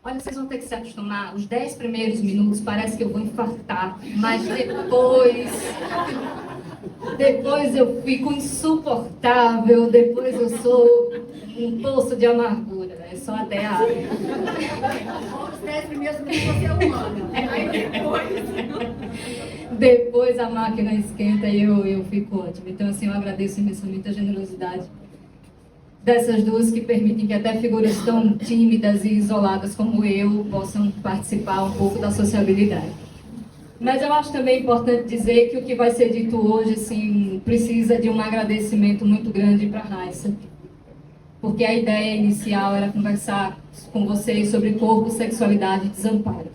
Olha, vocês vão ter que se acostumar. Os 10 primeiros minutos parece que eu vou infartar, mas depois eu fico insuportável, depois eu sou um poço de amargura. É só até a água. Os 10 primeiros minutos você é humana. Aí Depois a máquina esquenta e eu fico ótima. Então, assim, eu agradeço imensamente a generosidade dessas duas que permitem que até figuras tão tímidas e isoladas como eu possam participar um pouco da sociabilidade. Mas eu acho também importante dizer que o que vai ser dito hoje, assim, precisa de um agradecimento muito grande para a Raissa. Porque a ideia inicial era conversar com vocês sobre corpo, sexualidade e desamparo.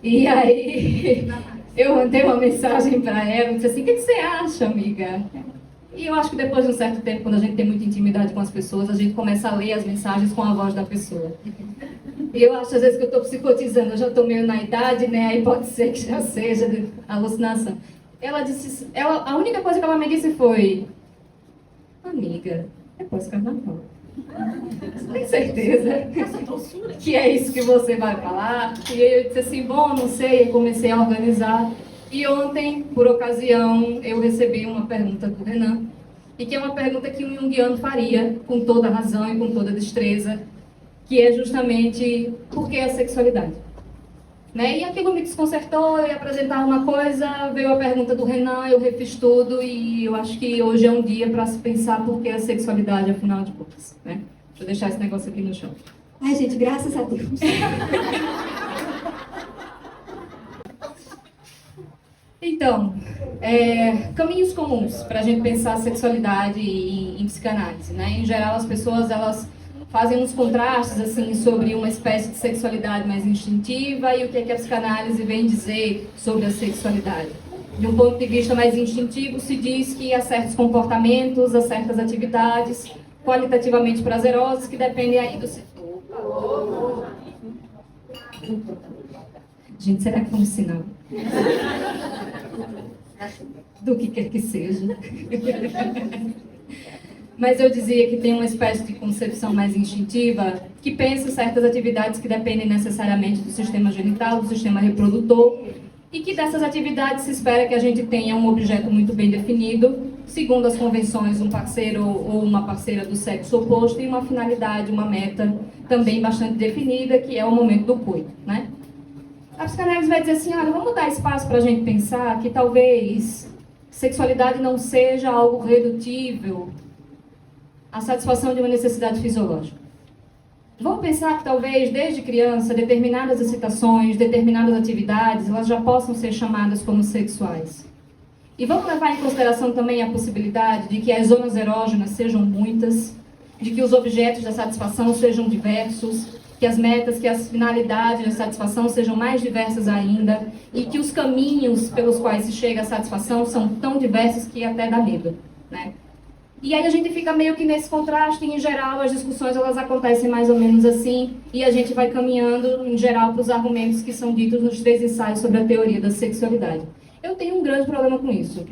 E aí, eu mandei uma mensagem para ela, disse assim, o que você acha, amiga? E eu acho que depois de um certo tempo, quando a gente tem muita intimidade com as pessoas, a gente começa a ler as mensagens com a voz da pessoa. E eu acho às vezes que eu estou psicotizando, eu já estou meio na idade, né? Aí pode ser que já seja de alucinação. Ela disse, a única coisa que ela me disse foi, amiga, é pós-carnaval. Tem certeza que é isso que você vai falar? E eu disse assim, bom, não sei, eu comecei a organizar. E ontem, por ocasião, eu recebi uma pergunta do Renan, e que é uma pergunta que um junguiano faria, com toda razão e com toda destreza, que é justamente por que a sexualidade? Né? E aquilo me desconcertou, eu ia apresentar uma coisa, veio a pergunta do Renan, eu refiz tudo, e eu acho que hoje é um dia para se pensar por que a sexualidade, afinal de contas. Né? Deixa eu deixar esse negócio aqui no chão. ai, gente, graças a Deus. Então, caminhos comuns para a gente pensar a sexualidade em psicanálise, né? Em geral, as pessoas elas fazem uns contrastes assim sobre uma espécie de sexualidade mais instintiva e o que é que a psicanálise vem dizer sobre a sexualidade. De um ponto de vista mais instintivo, se diz que há certos comportamentos, há certas atividades qualitativamente prazerosas que dependem aí do Gente, será que foi um sinal? Do que quer que seja. Mas eu dizia que tem uma espécie de concepção mais instintiva que pensa certas atividades que dependem necessariamente do sistema genital, do sistema reprodutor, e que dessas atividades se espera que a gente tenha um objeto muito bem definido, segundo as convenções, um parceiro ou uma parceira do sexo oposto, e uma finalidade, uma meta também bastante definida, que é o momento do coito, né? A psicanálise vai dizer assim, olha, vamos dar espaço para a gente pensar que talvez sexualidade não seja algo redutível à satisfação de uma necessidade fisiológica. Vamos pensar que talvez, desde criança, determinadas excitações, determinadas atividades, elas já possam ser chamadas como sexuais. E vamos levar em consideração também a possibilidade de que as zonas erógenas sejam muitas, de que os objetos da satisfação sejam diversos, que as metas, que as finalidades da satisfação sejam mais diversas ainda, e que os caminhos pelos quais se chega à satisfação são tão diversos que até dá medo, né? E aí a gente fica meio que nesse contraste, e em geral as discussões elas acontecem mais ou menos assim, e a gente vai caminhando em geral para os argumentos que são ditos nos 3 ensaios sobre a teoria da sexualidade. Eu tenho um grande problema com isso,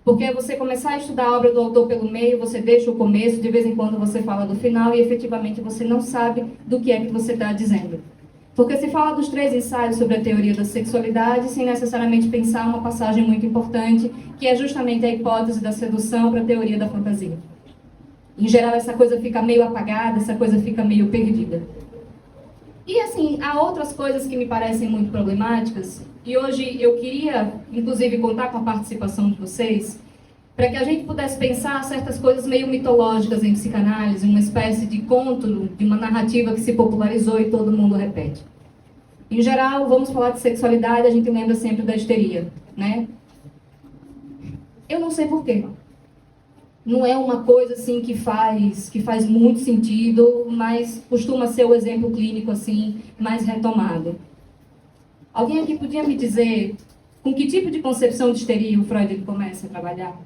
porque você começar a estudar a obra do autor pelo meio, você deixa o começo, de vez em quando você fala do final, e efetivamente você não sabe do que é que você está dizendo. Porque se fala dos 3 ensaios sobre a teoria da sexualidade, sem necessariamente pensar uma passagem muito importante, que é justamente a hipótese da sedução para a teoria da fantasia. Em geral, essa coisa fica meio apagada, essa coisa fica meio perdida. E assim, há outras coisas que me parecem muito problemáticas, e hoje eu queria, inclusive, contar com a participação de vocês, para que a gente pudesse pensar certas coisas meio mitológicas em psicanálise, uma espécie de conto, de uma narrativa que se popularizou e todo mundo repete. Em geral, vamos falar de sexualidade, a gente lembra sempre da histeria, né? Eu não sei porquê. Não é uma coisa assim que faz muito sentido, mas costuma ser o exemplo clínico assim mais retomado. Alguém aqui podia me dizer com que tipo de concepção de histeria o Freud começa a trabalhar?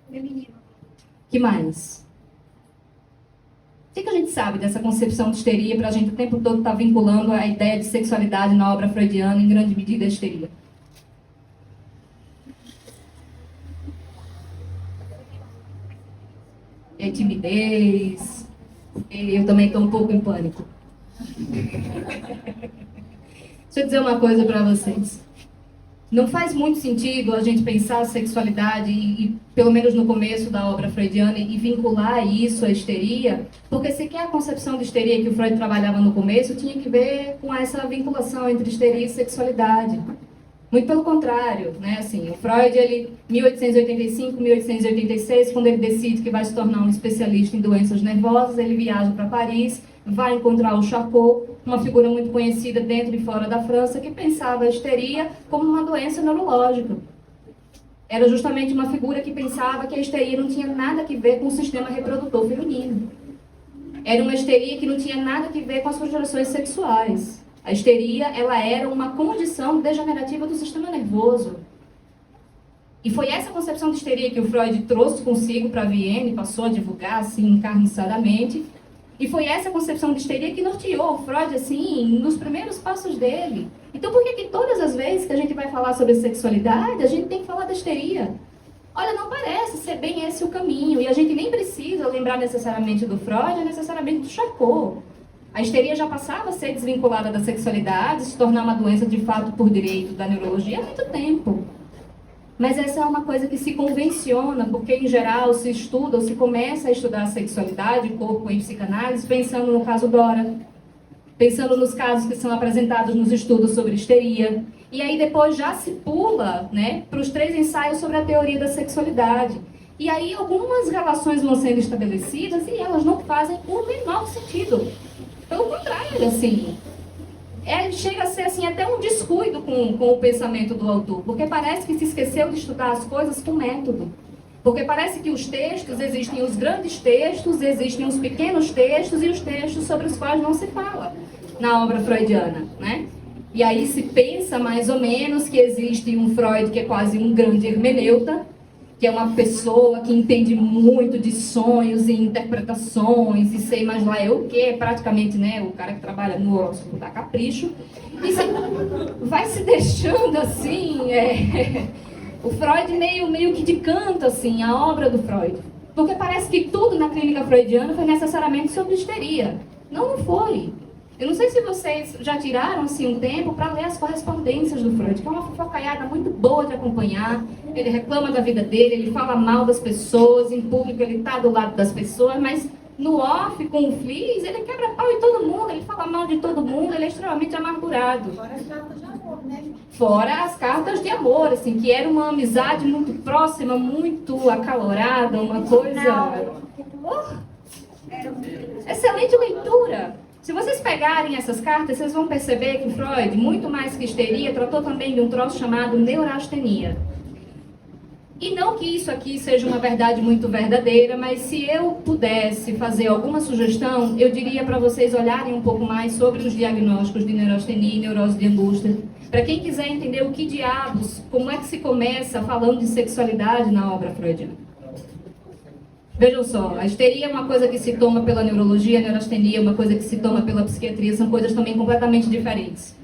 Feminino. Que mais? O que a gente sabe dessa concepção de histeria para a gente o tempo todo estar vinculando a ideia de sexualidade na obra freudiana, em grande medida, a histeria? timidez. Eu também estou um pouco em pânico. Deixa eu dizer uma coisa para vocês. Não faz muito sentido a gente pensar a sexualidade, e pelo menos no começo da obra freudiana, e vincular isso à histeria, porque sequer a concepção de histeria que o Freud trabalhava no começo tinha que ver com essa vinculação entre histeria e sexualidade. Muito pelo contrário, né? Assim, o Freud, ele, 1885, 1886, quando ele decide que vai se tornar um especialista em doenças nervosas, ele viaja para Paris, vai encontrar o Charcot, uma figura muito conhecida dentro e fora da França, que pensava a histeria como uma doença neurológica. Era justamente uma figura que pensava que a histeria não tinha nada a ver com o sistema reprodutor feminino. Era uma histeria que não tinha nada a ver com as frustrações sexuais. A histeria, ela era uma condição degenerativa do sistema nervoso. E foi essa concepção de histeria que o Freud trouxe consigo para Viena e passou a divulgar, assim, encarniçadamente. E foi essa concepção de histeria que norteou o Freud, assim, nos primeiros passos dele. Então, por que todas as vezes que a gente vai falar sobre sexualidade, a gente tem que falar da histeria? Olha, não parece ser bem esse o caminho. E a gente nem precisa lembrar necessariamente do Freud, ou necessariamente do Charcot. A histeria já passava a ser desvinculada da sexualidade, se tornar uma doença de fato por direito da neurologia há muito tempo. Mas essa é uma coisa que se convenciona, porque em geral se estuda ou se começa a estudar a sexualidade, o corpo e psicanálise, pensando no caso Dora, pensando nos casos que são apresentados nos estudos sobre histeria. E aí depois já se pula, né, para os 3 ensaios sobre a teoria da sexualidade. E aí algumas relações vão sendo estabelecidas e elas não fazem o menor sentido. Pelo contrário, assim, chega a ser assim, até um descuido com o pensamento do autor, porque parece que se esqueceu de estudar as coisas com método. Porque parece que os textos, existem os grandes textos, existem os pequenos textos e os textos sobre os quais não se fala na obra freudiana, né? E aí se pensa mais ou menos que existe um Freud que é quase um grande hermeneuta, que é uma pessoa que entende muito de sonhos e interpretações e sei mais lá o que, praticamente, né, o cara que trabalha no horóscopo da Capricho, e vai se deixando assim, o Freud meio que de canto, assim, a obra do Freud, porque parece que tudo na clínica freudiana foi necessariamente sobre histeria. Não foi. Eu não sei se vocês já tiraram assim, um tempo para ler as correspondências do Freud, que é uma fofocaiada muito boa de acompanhar. Ele reclama da vida dele, ele fala mal das pessoas, em público ele está do lado das pessoas, mas no off, com o Fliss, ele quebra pau em todo mundo, ele fala mal de todo mundo, ele é extremamente amargurado. Fora as cartas de amor, né? Fora as cartas de amor, assim, que era uma amizade muito próxima, muito acalorada, uma coisa... Excelente leitura! Se vocês pegarem essas cartas, vocês vão perceber que Freud, muito mais que histeria, tratou também de um troço chamado neurastenia. E não que isso aqui seja uma verdade muito verdadeira, mas se eu pudesse fazer alguma sugestão, eu diria para vocês olharem um pouco mais sobre os diagnósticos de neurastenia e neurose de angústia. Para quem quiser entender o que diabos, como é que se começa falando de sexualidade na obra freudiana. Vejam só, a histeria é uma coisa que se toma pela neurologia, a neurastenia é uma coisa que se toma pela psiquiatria, são coisas também completamente diferentes.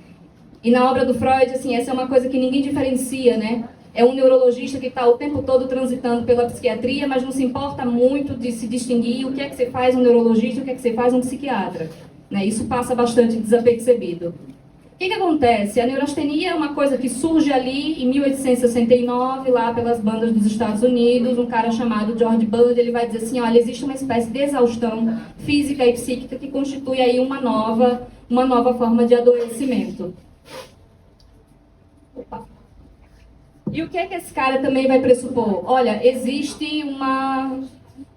E na obra do Freud, assim, essa é uma coisa que ninguém diferencia, né? É um neurologista que está o tempo todo transitando pela psiquiatria, mas não se importa muito de se distinguir o que é que você faz um neurologista e o que é que você faz um psiquiatra. Né? Isso passa bastante desapercebido. O que acontece? A neurastenia é uma coisa que surge ali em 1869, lá pelas bandas dos Estados Unidos, um cara chamado George Bud, ele vai dizer assim, olha, existe uma espécie de exaustão física e psíquica que constitui aí uma nova forma de adoecimento. Opa. E o que é que esse cara também vai pressupor? Olha, existe uma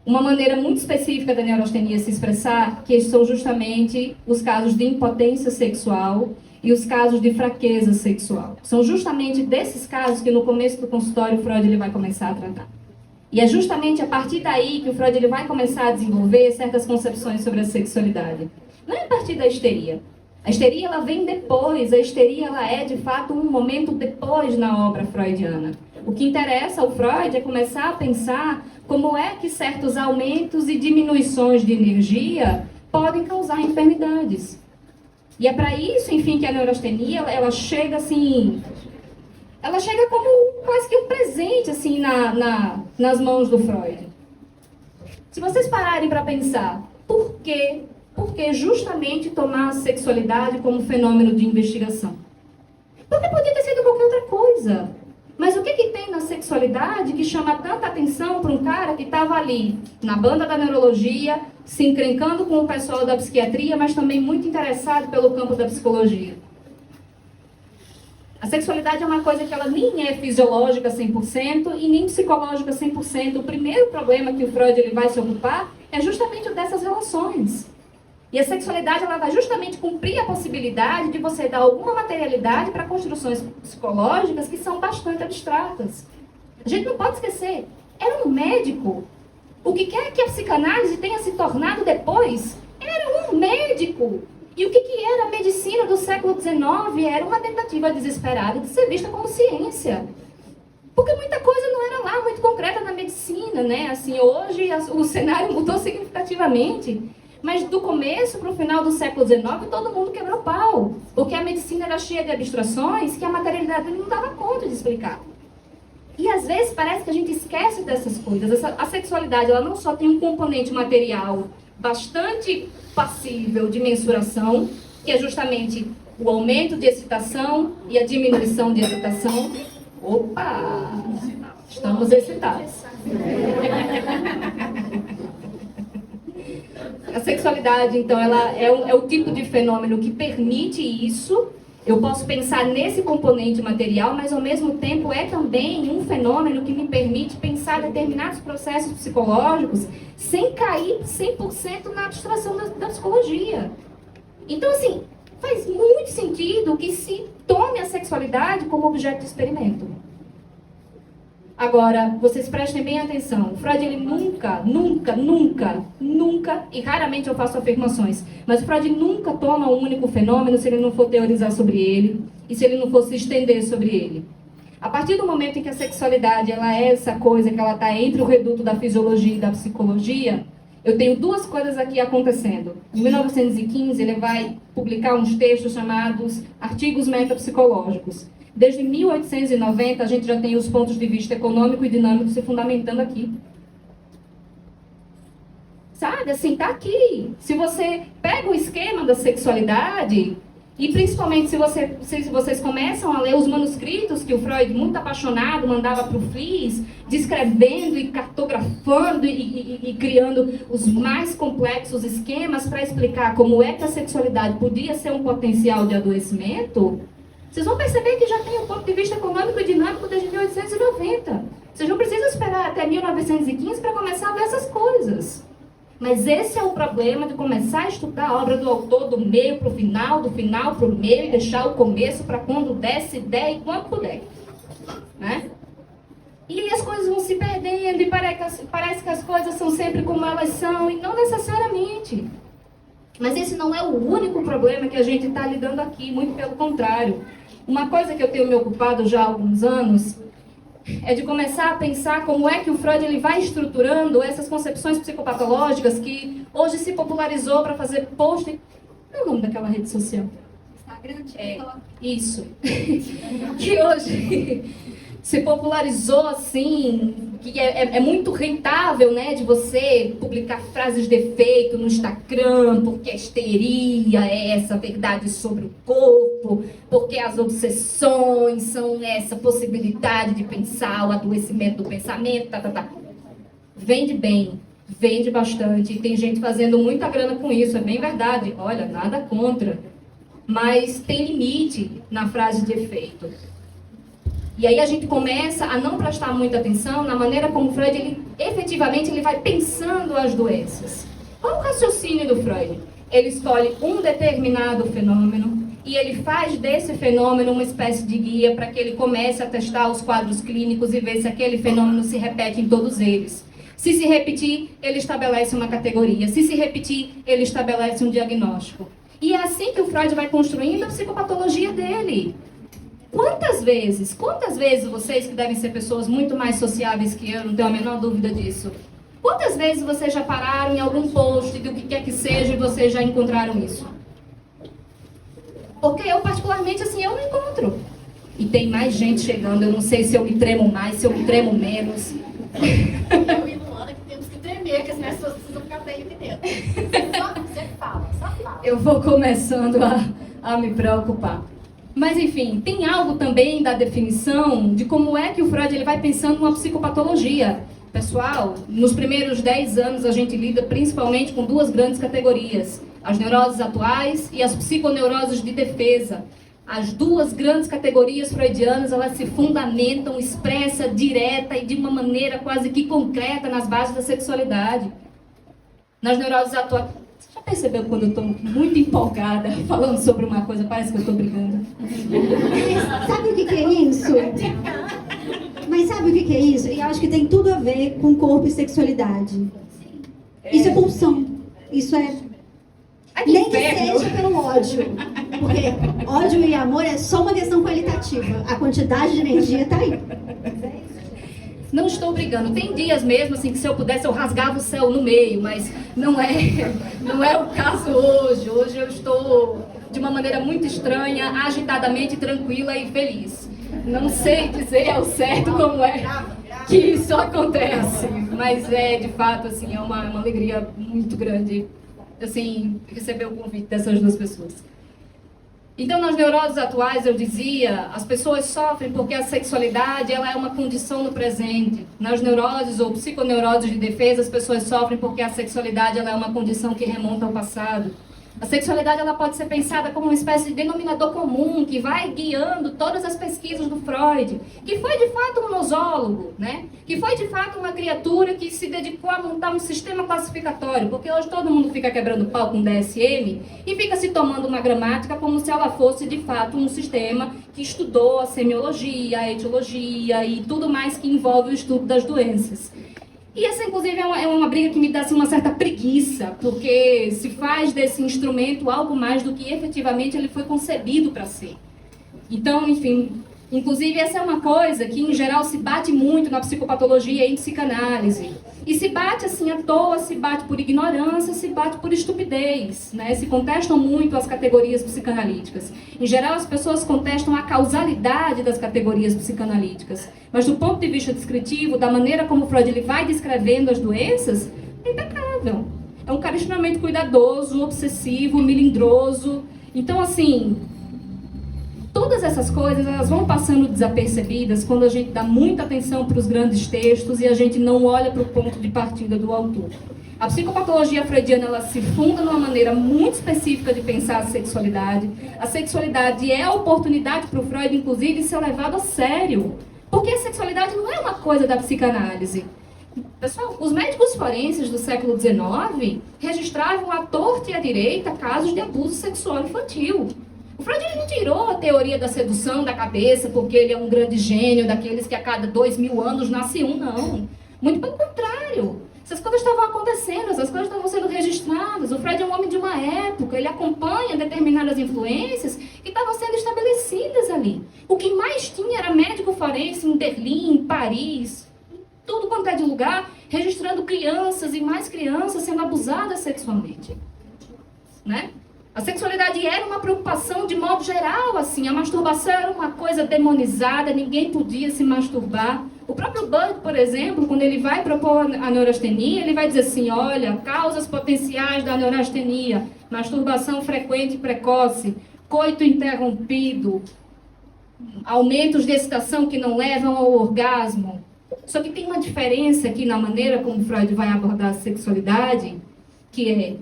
maneira muito específica da neurastenia se expressar, que são justamente os casos de impotência sexual e os casos de fraqueza sexual. São justamente desses casos que no começo do consultório o Freud ele vai começar a tratar. E é justamente a partir daí que o Freud ele vai começar a desenvolver certas concepções sobre a sexualidade. Não é a partir da histeria. A histeria ela vem depois, a histeria ela é de fato um momento depois na obra freudiana. O que interessa ao Freud é começar a pensar como é que certos aumentos e diminuições de energia podem causar enfermidades. E é para isso, enfim, que a neurastenia, ela chega assim, ela chega como quase que um presente, assim, nas mãos do Freud. Se vocês pararem para pensar, por que justamente tomar a sexualidade como fenômeno de investigação? Porque podia ter sido qualquer outra coisa. Mas o que tem na sexualidade que chama tanta atenção para um cara que estava ali na banda da neurologia, se encrencando com o pessoal da psiquiatria, mas também muito interessado pelo campo da psicologia? A sexualidade é uma coisa que ela nem é fisiológica 100% e nem psicológica 100%. O primeiro problema que o Freud ele vai se ocupar é justamente o dessas relações. E a sexualidade ela vai justamente cumprir a possibilidade de você dar alguma materialidade para construções psicológicas que são bastante abstratas. A gente não pode esquecer, era um médico. O que quer que a psicanálise tenha se tornado depois era um médico. E o que era a medicina do século XIX? Era uma tentativa desesperada de ser vista como ciência. Porque muita coisa não era lá muito concreta na medicina, né? Assim, hoje o cenário mudou significativamente. Mas do começo para o final do século XIX, todo mundo quebrou pau. Porque a medicina era cheia de abstrações que a materialidade não dava conta de explicar. E às vezes parece que a gente esquece dessas coisas. A sexualidade ela não só tem um componente material bastante passível de mensuração, que é justamente o aumento de excitação e a diminuição de excitação. Opa! Estamos excitados. A sexualidade, então, ela é o tipo de fenômeno que permite isso. Eu posso pensar nesse componente material, mas ao mesmo tempo é também um fenômeno que me permite pensar determinados processos psicológicos sem cair 100% na abstração da psicologia. Então, assim, faz muito sentido que se tome a sexualidade como objeto de experimento. Agora, vocês prestem bem atenção. O Freud, ele nunca, e raramente eu faço afirmações, mas o Freud nunca toma um único fenômeno se ele não for teorizar sobre ele e se ele não for se estender sobre ele. A partir do momento em que a sexualidade ela é essa coisa que ela está entre o reduto da fisiologia e da psicologia, eu tenho duas coisas aqui acontecendo. Em 1915, ele vai publicar uns textos chamados Artigos Metapsicológicos. Desde 1890, a gente já tem os pontos de vista econômico e dinâmico se fundamentando aqui. Sabe, assim, tá aqui. Se você pega o esquema da sexualidade, e principalmente se vocês começam a ler os manuscritos que o Freud, muito apaixonado, mandava para o FLIS, descrevendo e cartografando e criando os mais complexos esquemas para explicar como é que a sexualidade podia ser um potencial de adoecimento, vocês vão perceber que já tem um ponto de vista econômico e dinâmico desde 1890. Vocês não precisam esperar até 1915 para começar a ver essas coisas. Mas esse é o problema de começar a estudar a obra do autor do meio para o final, do final para o meio, e deixar o começo para quando der, se der e quando puder. Né? E aí as coisas vão se perdendo e parece que as coisas são sempre como elas são, e não necessariamente. Mas esse não é o único problema que a gente está lidando aqui, muito pelo contrário. Uma coisa que eu tenho me ocupado já há alguns anos é de começar a pensar como é que o Freud ele vai estruturando essas concepções psicopatológicas que hoje se popularizou para fazer post. Qual é o nome daquela rede social? Instagram, isso. Que hoje se popularizou assim, que é muito rentável, né, de você publicar frases de efeito no Instagram, porque a histeria é essa verdade sobre o corpo, porque as obsessões são essa possibilidade de pensar, o adoecimento do pensamento, Vende bem, vende bastante, e tem gente fazendo muita grana com isso, é bem verdade, olha, nada contra, mas tem limite na frase de efeito. E aí a gente começa a não prestar muita atenção na maneira como o Freud, ele, efetivamente, ele vai pensando as doenças. Qual é o raciocínio do Freud? Ele escolhe um determinado fenômeno e ele faz desse fenômeno uma espécie de guia para que ele comece a testar os quadros clínicos e ver se aquele fenômeno se repete em todos eles. Se repetir, ele estabelece uma categoria. Se repetir, ele estabelece um diagnóstico. E é assim que o Freud vai construindo a psicopatologia dele. Quantas vezes vocês, que devem ser pessoas muito mais sociáveis que eu, não tenho a menor dúvida disso, quantas vezes vocês já pararam em algum post do que quer que seja e vocês já encontraram isso? Porque eu, particularmente, assim, eu não encontro. E tem mais gente chegando, eu não sei se eu me tremo mais, se eu me tremo menos. Eu e Luana que temos que tremer, que as pessoas medo. Você fala, só fala. Eu vou começando a me preocupar. Mas, enfim, tem algo também da definição de como é que o Freud ele vai pensando numa psicopatologia. Pessoal, nos primeiros 10 anos a gente lida principalmente com duas grandes categorias. As neuroses atuais e as psiconeuroses de defesa. As duas grandes categorias freudianas, elas se fundamentam expressa, direta e de uma maneira quase que concreta nas bases da sexualidade. Nas neuroses atuais... Você já percebeu quando eu estou muito empolgada falando sobre uma coisa, parece que eu estou brigando? Sabe o que é isso? Mas sabe o que é isso? E eu acho que tem tudo a ver com corpo e sexualidade. Isso é pulsão. Isso é... Nem que seja pelo ódio. Porque ódio e amor é só uma questão qualitativa. A quantidade de energia está aí. Não estou brigando. Tem dias mesmo, assim, que se eu pudesse eu rasgava o céu no meio, mas não é o caso hoje. Hoje eu estou de uma maneira muito estranha, agitadamente tranquila e feliz. Não sei dizer ao certo como é que isso acontece, mas de fato, assim, é uma alegria muito grande, assim, receber o convite dessas duas pessoas. Então, nas neuroses atuais, eu dizia, as pessoas sofrem porque a sexualidade ela é uma condição no presente. Nas neuroses ou psiconeuroses de defesa, as pessoas sofrem porque a sexualidade ela é uma condição que remonta ao passado. A sexualidade ela pode ser pensada como uma espécie de denominador comum que vai guiando todas as pesquisas do Freud, que foi de fato um nosólogo, né? Que foi de fato uma criatura que se dedicou a montar um sistema classificatório, porque hoje todo mundo fica quebrando pau com DSM e fica se tomando uma gramática como se ela fosse de fato um sistema que estudou a semiologia, a etiologia e tudo mais que envolve o estudo das doenças. E essa, inclusive, é uma briga que me dá assim, uma certa preguiça, porque se faz desse instrumento algo mais do que efetivamente ele foi concebido para ser. Então, enfim, inclusive essa é uma coisa que, em geral, se bate muito na psicopatologia e em psicanálise. E se bate assim à toa, se bate por ignorância, se bate por estupidez, né? Se contestam muito as categorias psicanalíticas. Em geral, as pessoas contestam a causalidade das categorias psicanalíticas. Mas do ponto de vista descritivo, da maneira como Freud ele vai descrevendo as doenças, é impecável. É um cara extremamente cuidadoso, obsessivo, melindroso. Então, assim, todas essas coisas elas vão passando desapercebidas quando a gente dá muita atenção para os grandes textos e a gente não olha para o ponto de partida do autor. A psicopatologia freudiana ela se funda numa maneira muito específica de pensar a sexualidade. A sexualidade é a oportunidade para o Freud, inclusive, de ser levado a sério. Porque a sexualidade não é uma coisa da psicanálise. Pessoal, os médicos forenses do século XIX registravam à torta e à direita casos de abuso sexual infantil. O Freud ele não tirou a teoria da sedução da cabeça porque ele é um grande gênio, daqueles que a cada 2000 anos nasce um, não. Muito pelo contrário. Essas coisas estavam acontecendo, essas coisas estavam sendo registradas. O Freud é um homem de uma época, ele acompanha determinadas influências que estavam sendo estabelecidas ali. O que mais tinha era médico forense em Berlim, em Paris, tudo quanto é de lugar, registrando crianças e mais crianças sendo abusadas sexualmente. Né? A sexualidade era uma preocupação de modo geral, assim. A masturbação era uma coisa demonizada, ninguém podia se masturbar. O próprio Bud, por exemplo, quando ele vai propor a neurastenia, ele vai dizer assim, olha, causas potenciais da neurastenia, masturbação frequente e precoce, coito interrompido, aumentos de excitação que não levam ao orgasmo. Só que tem uma diferença aqui na maneira como Freud vai abordar a sexualidade, que é,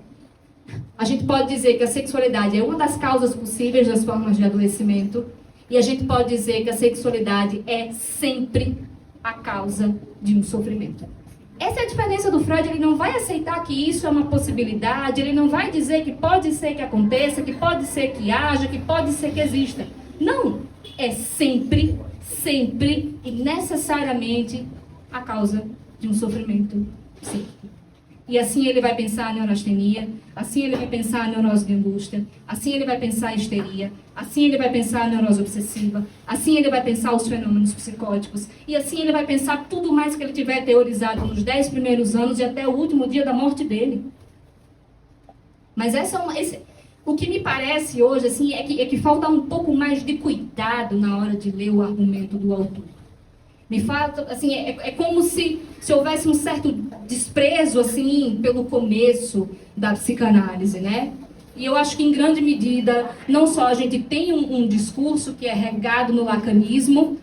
a gente pode dizer que a sexualidade é uma das causas possíveis das formas de adoecimento, e a gente pode dizer que a sexualidade é sempre a causa de um sofrimento. Essa é a diferença do Freud, ele não vai aceitar que isso é uma possibilidade, ele não vai dizer que pode ser que aconteça, que pode ser que haja, que pode ser que exista. Não, é sempre, sempre e necessariamente a causa de um sofrimento psíquico. E assim ele vai pensar a neurastenia, assim ele vai pensar a neurose de angústia, assim ele vai pensar a histeria, assim ele vai pensar a neurose obsessiva, assim ele vai pensar os fenômenos psicóticos, e assim ele vai pensar tudo mais que ele tiver teorizado nos 10 primeiros anos e até o último dia da morte dele. Mas o que me parece hoje assim, é que falta um pouco mais de cuidado na hora de ler o argumento do autor. Me fala, assim, é como se houvesse um certo desprezo, assim, pelo começo da psicanálise, né? E eu acho que, em grande medida, não só a gente tem um discurso que é regado no lacanismo,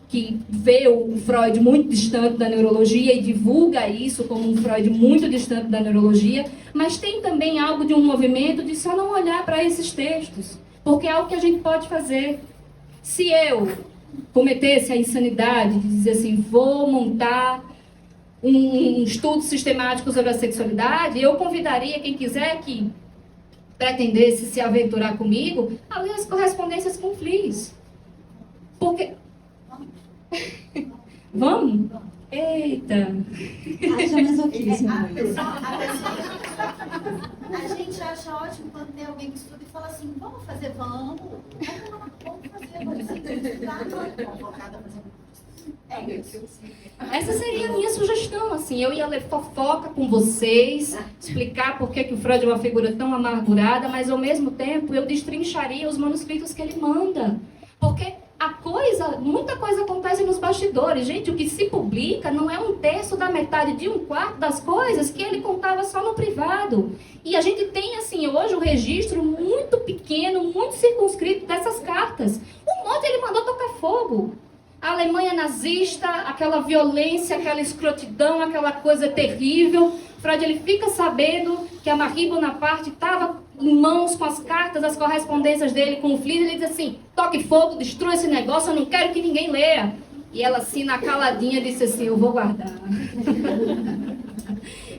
que vê o Freud muito distante da neurologia e divulga isso como um Freud muito distante da neurologia, mas tem também algo de um movimento de só não olhar para esses textos, porque é algo que a gente pode fazer. Se eu cometesse a insanidade de dizer assim, vou montar um estudo sistemático sobre a sexualidade, eu convidaria quem quiser que pretendesse se aventurar comigo a ler as correspondências com Fliess. Porque... Vamos? Eita! Haja masoquismo. A gente acha ótimo quando tem alguém que estuda e fala assim, vamos fazer, vamos fazer. Essa seria a minha sugestão, assim, eu ia ler fofoca com vocês, explicar por que o Freud é uma figura tão amargurada, mas ao mesmo tempo eu destrincharia os manuscritos que ele manda, porque muita coisa acontece nos bastidores. Gente, o que se publica não é um terço da metade de um quarto das coisas que ele contava só no privado. E a gente tem, assim, hoje um registro muito pequeno, muito circunscrito dessas cartas. Um monte ele mandou tocar fogo. A Alemanha nazista, aquela violência, aquela escrotidão, aquela coisa terrível. Freud, ele fica sabendo que a Marie Bonaparte estava em mãos com as cartas, as correspondências dele com o Fliess. Ele diz assim, toque fogo, destrua esse negócio, eu não quero que ninguém leia. E ela, assim, na caladinha, disse assim, eu vou guardar.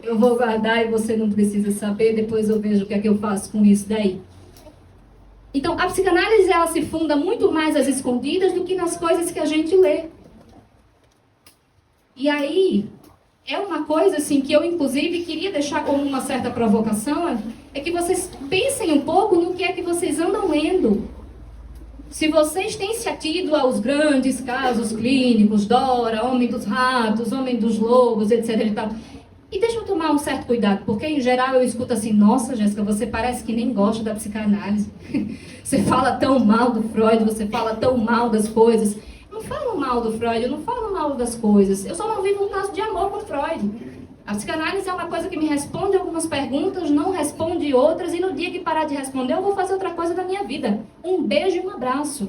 Eu vou guardar e você não precisa saber, depois eu vejo o que é que eu faço com isso daí. Então, a psicanálise, ela se funda muito mais às escondidas do que nas coisas que a gente lê. E aí, é uma coisa assim que eu, inclusive, queria deixar como uma certa provocação, é que vocês pensem um pouco no que é que vocês andam lendo. Se vocês têm se atido aos grandes casos clínicos, Dora, Homem dos Ratos, Homem dos Lobos, etc. e tal... E deixa eu tomar um certo cuidado, porque em geral eu escuto assim, nossa, Jéssica, você parece que nem gosta da psicanálise. Você fala tão mal do Freud, você fala tão mal das coisas. Eu não falo mal do Freud, eu não falo mal das coisas. Eu só não vivo um caso de amor com Freud. A psicanálise é uma coisa que me responde algumas perguntas, não responde outras, e no dia que parar de responder, eu vou fazer outra coisa da minha vida. Um beijo e um abraço.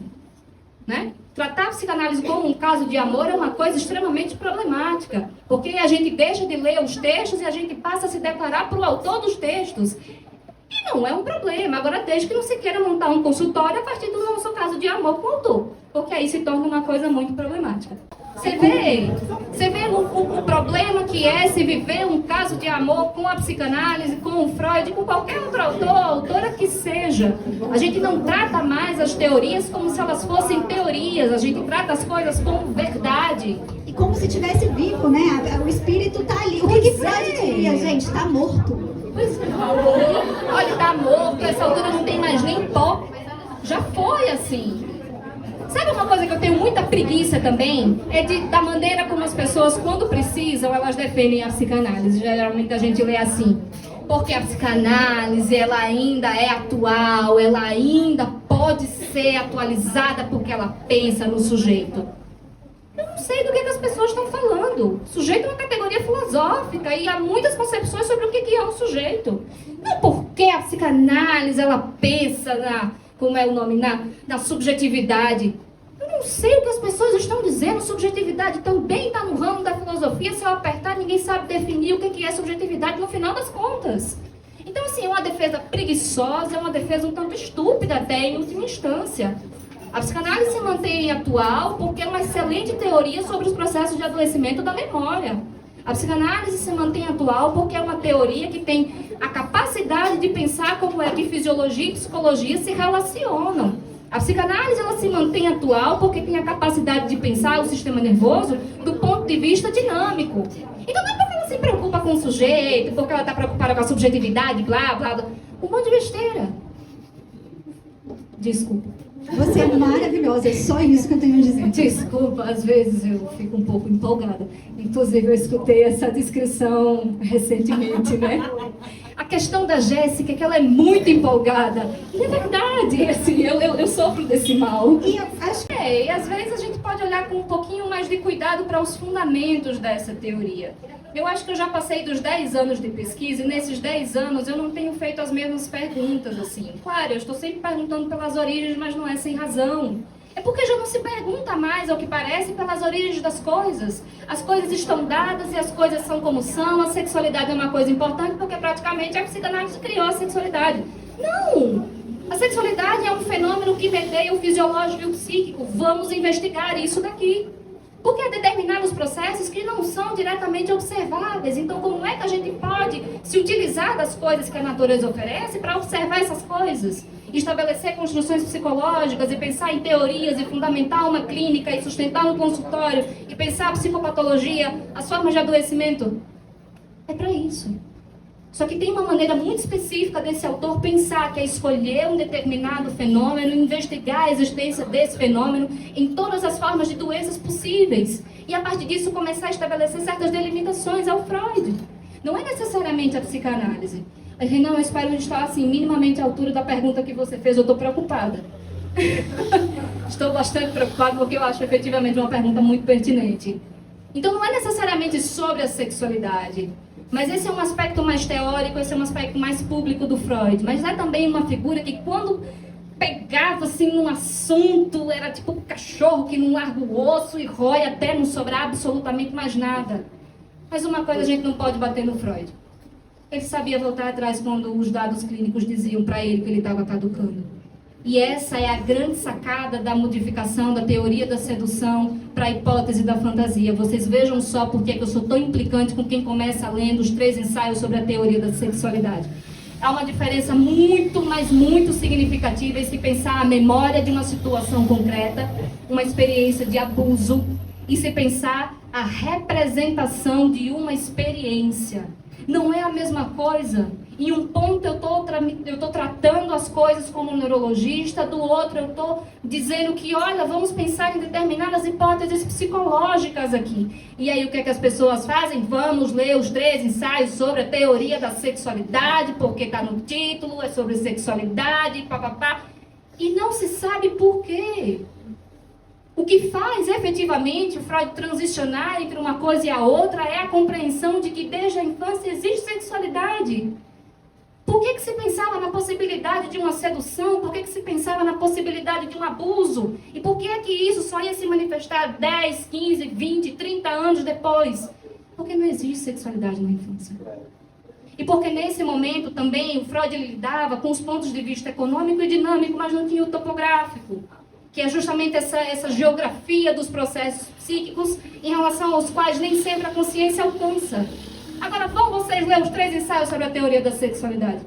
Né? Tratar a psicanálise como um caso de amor é uma coisa extremamente problemática, porque a gente deixa de ler os textos e a gente passa a se declarar para o autor dos textos. E não é um problema, agora desde que não se queira montar um consultório a partir do nosso caso de amor com o autor, porque aí se torna uma coisa muito problemática. Você vê o problema que é se viver um caso de amor com a psicanálise, com o Freud, com qualquer outro autor, autora que seja. A gente não trata mais as teorias como se elas fossem teorias, a gente trata as coisas como verdade. E como se estivesse vivo, né? O espírito tá ali. O que Freud diria, gente? Tá morto. Pois é. Olha, tá morto, essa altura não tem mais nem pó. Já foi assim. Sabe uma coisa que eu tenho muita preguiça também? É da maneira como as pessoas, quando precisam, elas defendem a psicanálise. Geralmente a gente lê assim, porque a psicanálise, ela ainda é atual, ela ainda pode ser atualizada porque ela pensa no sujeito. Eu não sei do que as pessoas estão falando. Sujeito é uma categoria filosófica e há muitas concepções sobre o que é um sujeito. Não porque a psicanálise, ela pensa como é o nome, na subjetividade. Eu não sei o que as pessoas estão dizendo. Subjetividade também está no ramo da filosofia. Se eu apertar, ninguém sabe definir o que é subjetividade no final das contas. Então, assim, é uma defesa preguiçosa, é uma defesa um tanto estúpida até, em última instância. A psicanálise se mantém atual porque é uma excelente teoria sobre os processos de adoecimento da memória. A psicanálise se mantém atual porque é uma teoria que tem a capacidade de pensar como é que fisiologia e psicologia se relacionam. A psicanálise, ela se mantém atual porque tem a capacidade de pensar o sistema nervoso do ponto de vista dinâmico. Então não é porque ela se preocupa com o sujeito, porque ela está preocupada com a subjetividade, blá, blá, blá. Um monte de besteira. Desculpa. Você é maravilhosa, é só isso que eu tenho a dizer. Desculpa, às vezes eu fico um pouco empolgada. Inclusive, eu escutei essa descrição recentemente, né? A questão da Jéssica é que ela é muito empolgada. E é verdade, assim, eu sofro desse mal. E eu acho E às vezes a gente pode pode olhar com um pouquinho mais de cuidado para os fundamentos dessa teoria. Eu acho que eu já passei dos 10 anos de pesquisa e nesses 10 anos eu não tenho feito as mesmas perguntas, assim. Claro, eu estou sempre perguntando pelas origens, mas não é sem razão. É porque já não se pergunta mais, ao que parece, pelas origens das coisas. As coisas estão dadas e as coisas são como são. A sexualidade é uma coisa importante porque praticamente a psicanálise criou a sexualidade. Não! A sexualidade é um fenômeno que medeia o fisiológico e o psíquico. Vamos investigar isso daqui. Porque há determinados processos que não são diretamente observáveis. Então, como é que a gente pode se utilizar das coisas que a natureza oferece para observar essas coisas? Estabelecer construções psicológicas e pensar em teorias e fundamentar uma clínica e sustentar no consultório e pensar a psicopatologia, as formas de adoecimento. É para isso. Só que tem uma maneira muito específica desse autor pensar, que é escolher um determinado fenômeno, investigar a existência desse fenômeno em todas as formas de doenças possíveis. E a partir disso começar a estabelecer certas delimitações ao Freud. Não é necessariamente a psicanálise. Renan, eu espero estar assim, minimamente à altura da pergunta que você fez, eu estou preocupada. Estou bastante preocupada porque eu acho efetivamente uma pergunta muito pertinente. Então não é necessariamente sobre a sexualidade. Mas esse é um aspecto mais teórico, esse é um aspecto mais público do Freud. Mas é também uma figura que quando pegava assim num assunto, era tipo um cachorro que não larga o osso e rói até não sobrar absolutamente mais nada. Mas uma coisa a gente não pode bater no Freud. Ele sabia voltar atrás quando os dados clínicos diziam para ele que ele estava caducando. E essa é a grande sacada da modificação da teoria da sedução para a hipótese da fantasia. Vocês vejam só por que eu sou tão implicante com quem começa lendo os 3 ensaios sobre a teoria da sexualidade. Há uma diferença muito, mas muito significativa em se pensar a memória de uma situação concreta, uma experiência de abuso, e se pensar a representação de uma experiência. Não é a mesma coisa. Em um ponto eu estou tratando as coisas como um neurologista, do outro eu estou dizendo que, olha, vamos pensar em determinadas hipóteses psicológicas aqui. E aí o que é que as pessoas fazem? Vamos ler os 3 ensaios sobre a teoria da sexualidade, porque está no título, é sobre sexualidade, papapá. E não se sabe por quê. O que faz efetivamente o Freud transicionar entre uma coisa e a outra é a compreensão de que desde a infância existe sexualidade. Por que se pensava na possibilidade de uma sedução? Por que se pensava na possibilidade de um abuso? E por que é que isso só ia se manifestar 10, 15, 20, 30 anos depois? Porque não existe sexualidade na infância. E porque nesse momento também o Freud lidava com os pontos de vista econômico e dinâmico, mas não tinha o topográfico, que é justamente essa geografia dos processos psíquicos em relação aos quais nem sempre a consciência alcança. Agora, vão vocês ler os 3 ensaios sobre a teoria da sexualidade.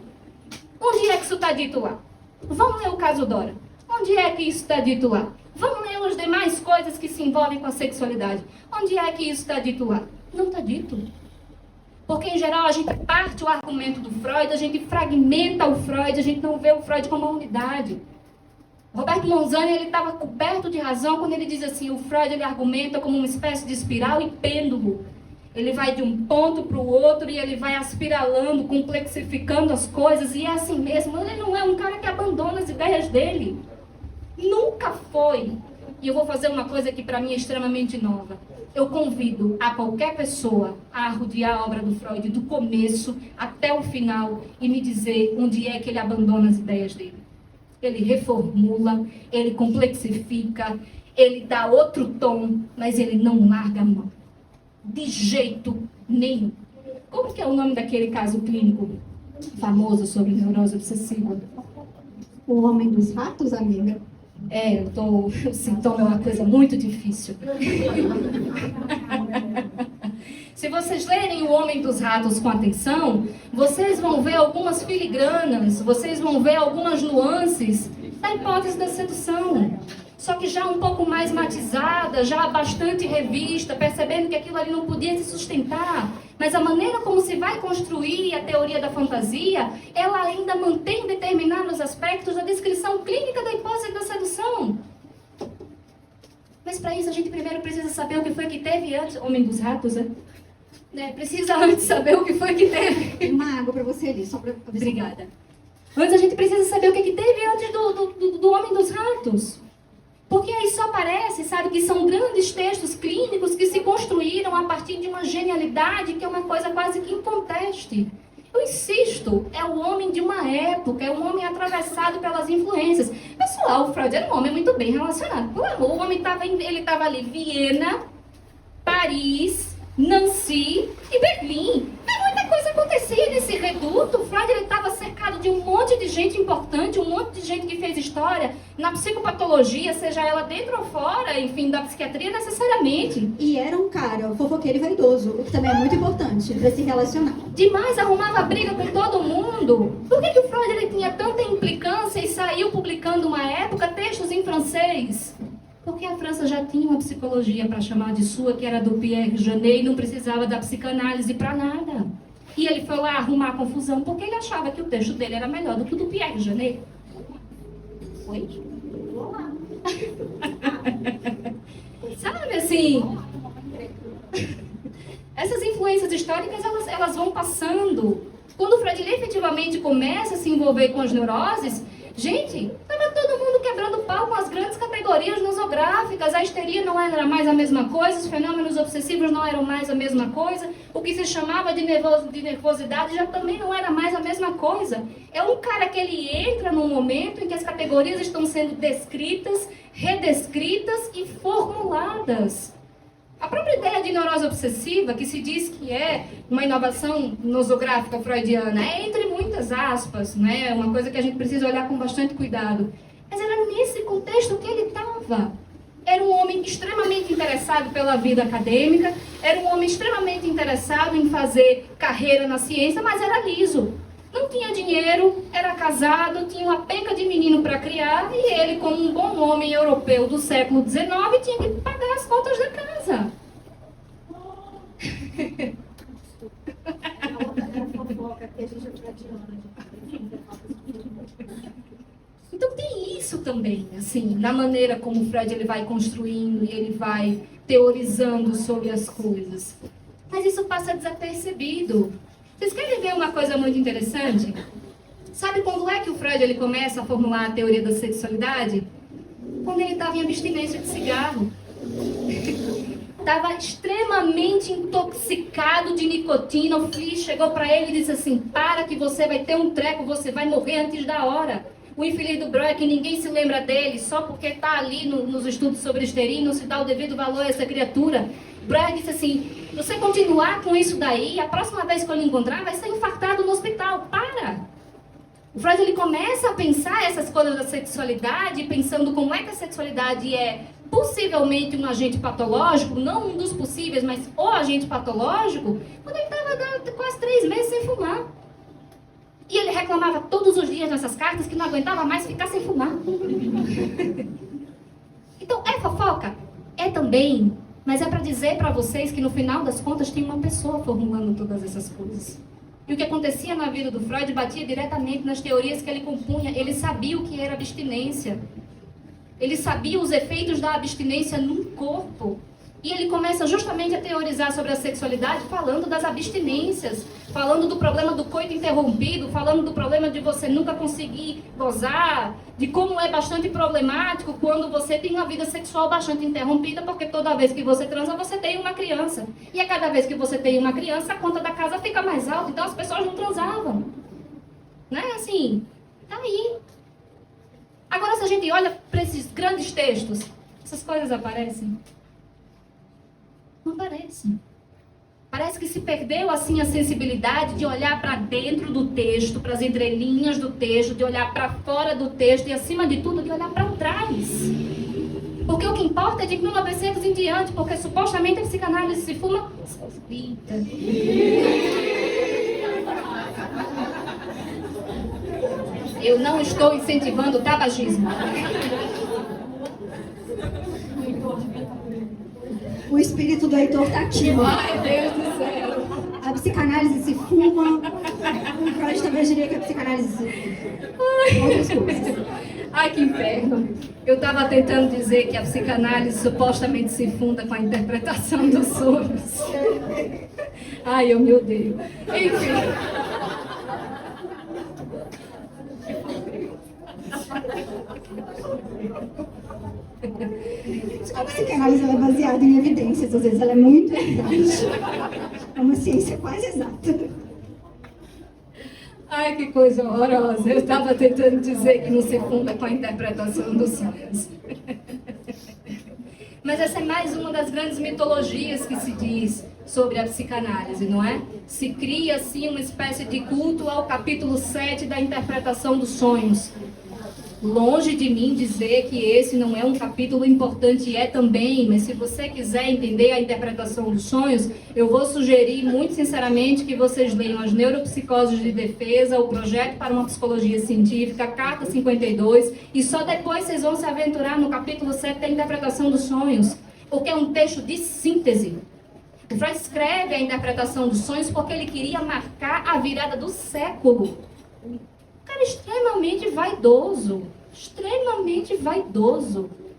Onde é que isso está dito lá? Vamos ler o caso Dora. Onde é que isso está dito lá? Vamos ler as demais coisas que se envolvem com a sexualidade. Onde é que isso está dito lá? Não está dito. Porque, em geral, a gente parte o argumento do Freud, a gente fragmenta o Freud, a gente não vê o Freud como uma unidade. Roberto Monzani, ele estava coberto de razão quando ele diz assim, o Freud ele argumenta como uma espécie de espiral e pêndulo. Ele vai de um ponto para o outro e ele vai aspiralando, complexificando as coisas, e é assim mesmo. Ele não é um cara que abandona as ideias dele. Nunca foi. E eu vou fazer uma coisa que para mim é extremamente nova. Eu convido a qualquer pessoa a rodear a obra do Freud do começo até o final e me dizer onde é que ele abandona as ideias dele. Ele reformula, ele complexifica, ele dá outro tom, mas ele não larga a mão. De jeito nenhum. Como que é o nome daquele caso clínico famoso sobre neurose obsessiva? O Homem dos Ratos, amiga? O sintoma é uma coisa muito difícil. Se vocês lerem O Homem dos Ratos com atenção, vocês vão ver algumas filigranas, vocês vão ver algumas nuances da hipótese da sedução. Só que já um pouco mais matizada, já bastante revista, percebendo que aquilo ali não podia se sustentar. Mas a maneira como se vai construir a teoria da fantasia, ela ainda mantém determinados aspectos da descrição clínica da hipótese da sedução. Mas para isso a gente primeiro precisa saber o que foi que teve antes. Homem dos Ratos, né? Precisa antes saber o que foi que teve. Uma água para você ali, só para... Obrigada. Antes a gente precisa saber o que teve antes do Homem dos Ratos. Porque aí só parece, sabe, que são grandes textos clínicos que se construíram a partir de uma genialidade que é uma coisa quase que inconteste. Eu insisto, é o homem de uma época, é um homem atravessado pelas influências. Pessoal, o Freud era um homem muito bem relacionado. Por amor, o homem estava ali, Viena, Paris, Nancy e Berlim. Muita coisa acontecia nesse reduto. O Freud estava cercado de um monte de gente importante, um monte de gente que fez história na psicopatologia, seja ela dentro ou fora, enfim, da psiquiatria necessariamente. E era um cara fofoqueiro e vaidoso, o que também é muito importante para se relacionar. Demais, arrumava briga com todo mundo. Por que o Freud ele tinha tanta implicância e saiu publicando uma época textos em francês? Porque a França já tinha uma psicologia para chamar de sua, que era do Pierre Janet, e não precisava da psicanálise para nada. E ele foi lá arrumar a confusão, porque ele achava que o texto dele era melhor do que o do Pierre Janet. Oi? Sabe, assim... Essas influências históricas, elas vão passando. Quando o Freud efetivamente começa a se envolver com as neuroses, gente, estava todo mundo quebrando pau com as grandes categorias nosográficas. A histeria não era mais a mesma coisa, os fenômenos obsessivos não eram mais a mesma coisa, o que se chamava de nervosidade já também não era mais a mesma coisa. É um cara que ele entra num momento em que as categorias estão sendo descritas, redescritas e formuladas. A própria ideia de neurose obsessiva, que se diz que é uma inovação nosográfica freudiana, é entre muitas aspas, né? Uma coisa que a gente precisa olhar com bastante cuidado. Mas era nesse contexto que ele estava. Era um homem extremamente interessado pela vida acadêmica, era um homem extremamente interessado em fazer carreira na ciência, mas era liso. Não tinha dinheiro, era casado, tinha uma penca de menino para criar, e ele, como um bom homem europeu do século XIX, tinha que pagar as contas da casa. Então tem isso também, assim, na maneira como o Freud ele vai construindo e ele vai teorizando sobre as coisas. Mas isso passa desapercebido. Vocês querem ver uma coisa muito interessante? Sabe quando é que o Freud ele começa a formular a teoria da sexualidade? Quando ele estava em abstinência de cigarro. Estava extremamente intoxicado de nicotina. O Fliess chegou para ele e disse assim: para que você vai ter um treco, você vai morrer antes da hora. O infeliz do Breuer, que ninguém se lembra dele, só porque está ali nos estudos sobre histeria, não se dá o devido valor a essa criatura. Breuer disse assim: você continuar com isso daí, a próxima vez que eu lhe encontrar, vai ser infartado no hospital. Para! O Freud ele começa a pensar essas coisas da sexualidade, pensando como é que a sexualidade é possivelmente um agente patológico, não um dos possíveis, mas o agente patológico, quando ele estava quase 3 meses sem fumar. E ele reclamava todos os dias nessas cartas que não aguentava mais ficar sem fumar. Então, é fofoca? É também. Mas é para dizer para vocês que no final das contas tem uma pessoa formulando todas essas coisas. E o que acontecia na vida do Freud batia diretamente nas teorias que ele compunha. Ele sabia o que era abstinência. Ele sabia os efeitos da abstinência no corpo. E ele começa justamente a teorizar sobre a sexualidade falando das abstinências, falando do problema do coito interrompido, falando do problema de você nunca conseguir gozar, de como é bastante problemático quando você tem uma vida sexual bastante interrompida, porque toda vez que você transa, você tem uma criança. E a cada vez que você tem uma criança, a conta da casa fica mais alta, então as pessoas não transavam. Né? Assim, tá aí. Agora, se a gente olha para esses grandes textos, essas coisas aparecem? Não aparecem. Parece que se perdeu assim a sensibilidade de olhar para dentro do texto, para as entrelinhas do texto, de olhar para fora do texto e, acima de tudo, de olhar para trás. Porque o que importa é de 1900 em diante, porque supostamente a psicanálise se fuma. Eita. Eu não estou incentivando o tabagismo. O espírito do Heitor está ativo. Ai, Deus do céu. A psicanálise se fuma. O Freud talvez diria que a psicanálise se fuma. Outras coisas. Ai, que inferno. Eu estava tentando dizer que a psicanálise supostamente se funda com a interpretação dos sonhos. Ai, eu me odeio. Enfim. A psicanálise ela é baseada em evidências, às vezes ela é muito verdade. É uma ciência quase exata. Ai, que coisa horrorosa. Eu estava tentando dizer que não se funda com a interpretação dos sonhos. Mas essa é mais uma das grandes mitologias que se diz sobre a psicanálise, não é? Se cria, assim, uma espécie de culto ao capítulo 7 da interpretação dos sonhos. Longe de mim dizer que esse não é um capítulo importante, e é também, mas se você quiser entender a interpretação dos sonhos, eu vou sugerir muito sinceramente que vocês leiam As Neuropsicoses de Defesa, o Projeto para uma Psicologia Científica, a Carta 52, e só depois vocês vão se aventurar no capítulo 7 da interpretação dos sonhos, porque é um texto de síntese. O Freud escreve a interpretação dos sonhos porque ele queria marcar a virada do século. Cara, extremamente vaidoso.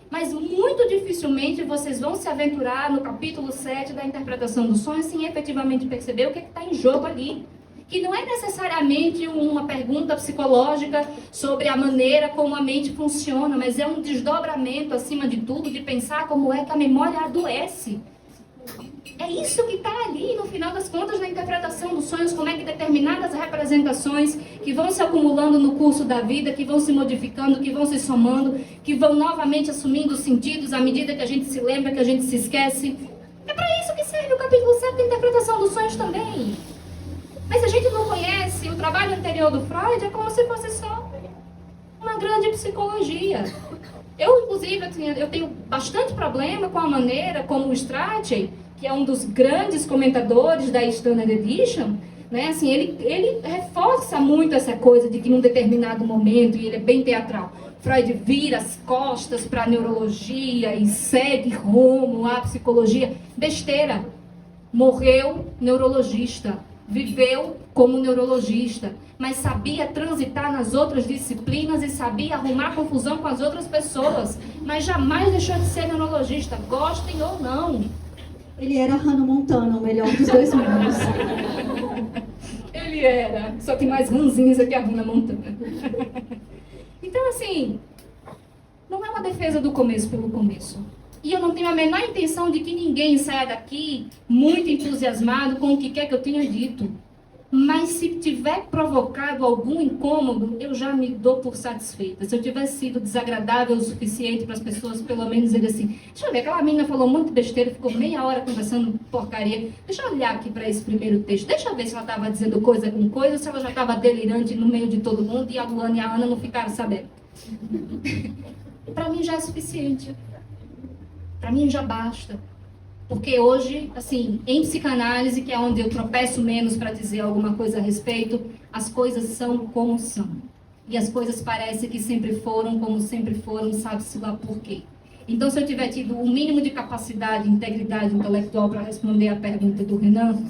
Mas muito dificilmente vocês vão se aventurar no capítulo 7 da interpretação dos sonhos sem efetivamente perceber o que está em jogo ali. Que não é necessariamente uma pergunta psicológica sobre a maneira como a mente funciona, mas é um desdobramento, acima de tudo, de pensar como é que a memória adoece. É isso que está ali, no final das contas, na interpretação dos sonhos, como é que determinadas representações que vão se acumulando no curso da vida, que vão se modificando, que vão se somando, que vão novamente assumindo sentidos à medida que a gente se lembra, que a gente se esquece. É para isso que serve o capítulo 7 da interpretação dos sonhos também. Mas se a gente não conhece o trabalho anterior do Freud, é como se fosse só uma grande psicologia. Eu, inclusive, eu tenho bastante problema com a maneira como o Strachey, que é um dos grandes comentadores da Standard Edition, né? Assim, ele reforça muito essa coisa de que num determinado momento, e ele é bem teatral, Freud vira as costas para a neurologia e segue rumo à psicologia. Besteira. Morreu neurologista, viveu como neurologista, mas sabia transitar nas outras disciplinas e sabia arrumar confusão com as outras pessoas, mas jamais deixou de ser neurologista, gostem ou não. Ele era Hannah Montana, o melhor dos dois mundos. Ele era, só tem mais ranzinza que a Hannah Montana. Então, assim, não é uma defesa do começo pelo começo. E eu não tenho a menor intenção de que ninguém saia daqui muito entusiasmado com o que quer que eu tenha dito. Mas se tiver provocado algum incômodo, eu já me dou por satisfeita. Se eu tivesse sido desagradável o suficiente para as pessoas, pelo menos dizer assim, deixa eu ver, aquela menina falou muito besteira, ficou meia hora conversando porcaria. Deixa eu olhar aqui para esse primeiro texto. Deixa eu ver se ela estava dizendo coisa com coisa, se ela já estava delirante no meio de todo mundo e a Luana e a Ana não ficaram sabendo. Para mim já é suficiente. Para mim já basta. Porque hoje, assim, em psicanálise, que é onde eu tropeço menos para dizer alguma coisa a respeito, as coisas são como são. E as coisas parecem que sempre foram como sempre foram, sabe-se lá por quê. Então, se eu tiver tido o mínimo de capacidade e integridade intelectual para responder a pergunta do Renan,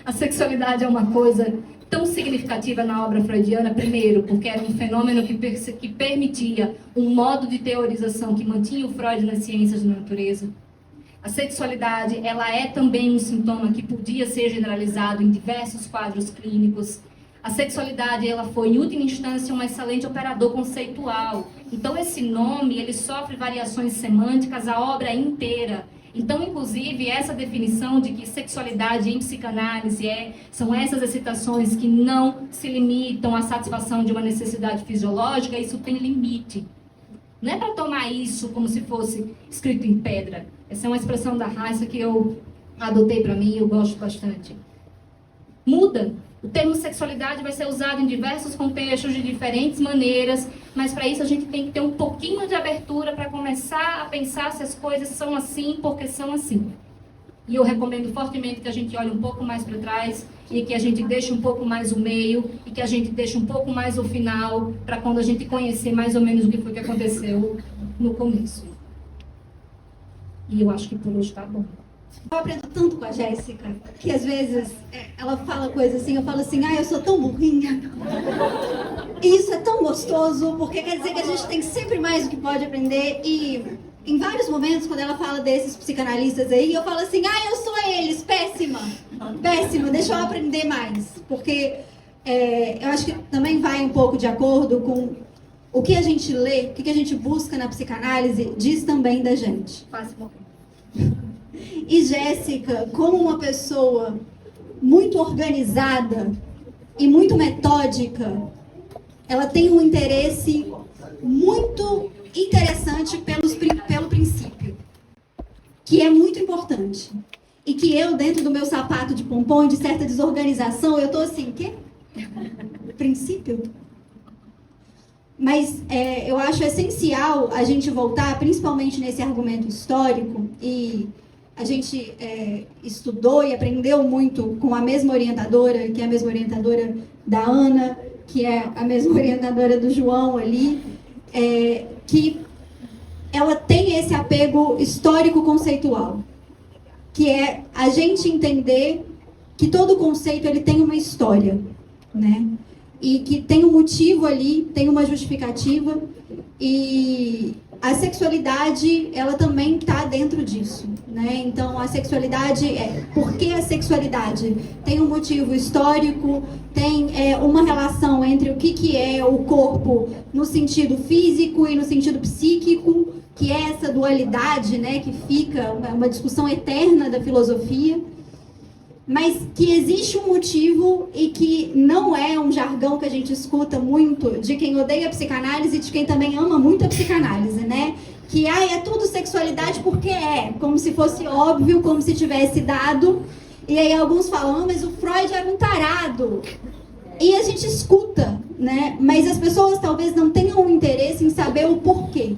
a sexualidade é uma coisa tão significativa na obra freudiana, primeiro, porque era um fenômeno que permitia um modo de teorização que mantinha o Freud nas ciências da natureza. A sexualidade, ela é também um sintoma que podia ser generalizado em diversos quadros clínicos. A sexualidade, ela foi, em última instância, um excelente operador conceitual. Então, esse nome, ele sofre variações semânticas a obra inteira. Então, inclusive, essa definição de que sexualidade em psicanálise são essas excitações que não se limitam à satisfação de uma necessidade fisiológica, isso tem limite. Não é para tomar isso como se fosse escrito em pedra. Essa é uma expressão da raça que eu adotei para mim e eu gosto bastante. Muda. O termo sexualidade vai ser usado em diversos contextos, de diferentes maneiras, mas para isso a gente tem que ter um pouquinho de abertura para começar a pensar se as coisas são assim, porque são assim. E eu recomendo fortemente que a gente olhe um pouco mais para trás e que a gente deixe um pouco mais o meio e que a gente deixe um pouco mais o final para quando a gente conhecer mais ou menos o que foi que aconteceu no começo. E eu acho que por hoje tá bom. Eu aprendo tanto com a Jéssica, que às vezes ela fala coisas assim, eu falo assim, eu sou tão burrinha. E isso é tão gostoso, porque quer dizer que a gente tem sempre mais do que pode aprender. E em vários momentos, quando ela fala desses psicanalistas aí, eu falo assim, eu sou eles, péssima, deixa eu aprender mais. Porque eu acho que também vai um pouco de acordo com o que a gente lê, o que a gente busca na psicanálise, diz também da gente. E Jéssica, como uma pessoa muito organizada e muito metódica, ela tem um interesse muito interessante pelo princípio, que é muito importante. E que eu, dentro do meu sapato de pompom, de certa desorganização, eu tô assim, quê? Princípio? Mas eu acho essencial a gente voltar, principalmente nesse argumento histórico, e a gente estudou e aprendeu muito com a mesma orientadora, que é a mesma orientadora da Ana, que é a mesma orientadora do João ali, que ela tem esse apego histórico-conceitual, que é a gente entender que todo conceito ele tem uma história, né? E que tem um motivo ali, tem uma justificativa, e a sexualidade, ela também está dentro disso, né? Então, a sexualidade, por que a sexualidade? Tem um motivo histórico, tem uma relação entre o que é o corpo no sentido físico e no sentido psíquico, que é essa dualidade, né, que fica uma discussão eterna da filosofia, mas que existe um motivo e que não é um jargão que a gente escuta muito de quem odeia a psicanálise e de quem também ama muito a psicanálise, né? Que é tudo sexualidade porque como se fosse óbvio, como se tivesse dado. E aí alguns falam, mas o Freud era um tarado. E a gente escuta, né? Mas as pessoas talvez não tenham um interesse em saber o porquê.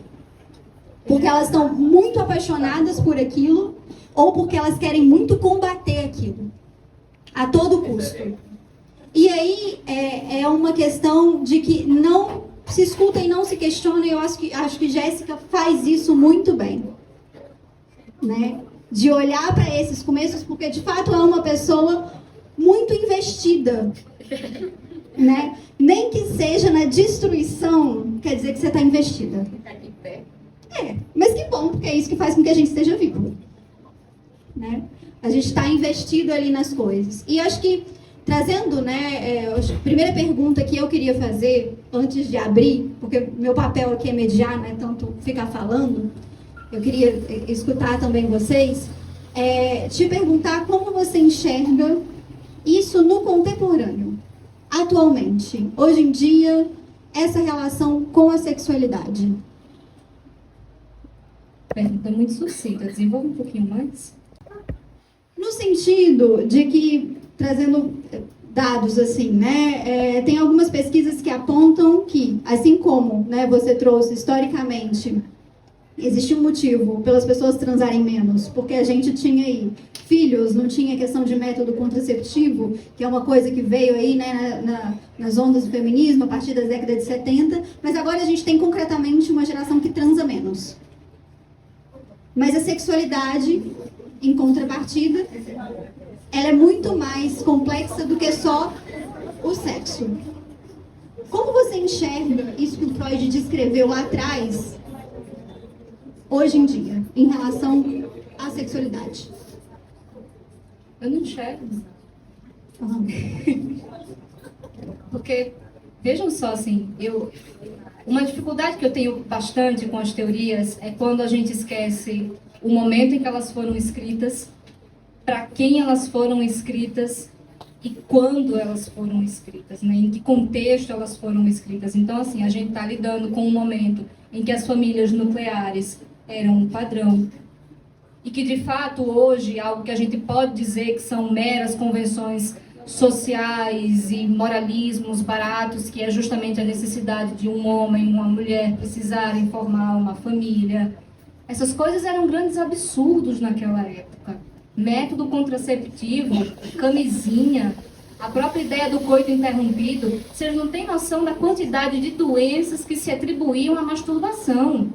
Porque elas estão muito apaixonadas por aquilo, ou porque elas querem muito combater aquilo, a todo custo. E aí é uma questão de que não se escuta e não se questiona, e eu acho que Jéssica faz isso muito bem, né? De olhar para esses começos, porque de fato é uma pessoa muito investida, né? Nem que seja na destruição, quer dizer que você está investida. Mas que bom, porque é isso que faz com que a gente esteja vivo, né? A gente está investido ali nas coisas. E acho que, trazendo, né, a primeira pergunta que eu queria fazer, antes de abrir, porque meu papel aqui é mediar, não é tanto ficar falando, eu queria escutar também vocês, te perguntar como você enxerga isso no contemporâneo, atualmente, hoje em dia, essa relação com a sexualidade. Pergunta muito sucinta, desenvolve um pouquinho mais. No sentido de que, trazendo dados assim, né, tem algumas pesquisas que apontam que, assim como, né, você trouxe historicamente, existe um motivo pelas pessoas transarem menos, porque a gente tinha aí filhos, não tinha questão de método contraceptivo, que é uma coisa que veio aí, né, nas ondas do feminismo a partir da década de 70, mas agora a gente tem concretamente uma geração que transa menos. Mas a sexualidade, em contrapartida, ela é muito mais complexa do que só o sexo. Como você enxerga isso que o Freud descreveu lá atrás, hoje em dia, em relação à sexualidade? Eu não enxergo. Uhum. Porque, vejam só, assim, uma dificuldade que eu tenho bastante com as teorias é quando a gente esquece o momento em que elas foram escritas, para quem elas foram escritas e quando elas foram escritas, né? Em que contexto elas foram escritas. Então, assim, a gente está lidando com um momento em que as famílias nucleares eram um padrão e que, de fato, hoje, algo que a gente pode dizer que são meras convenções sociais e moralismos baratos, que é justamente a necessidade de um homem e uma mulher precisarem formar uma família. Essas coisas eram grandes absurdos naquela época. Método contraceptivo, camisinha, a própria ideia do coito interrompido. Vocês não têm noção da quantidade de doenças que se atribuíam à masturbação.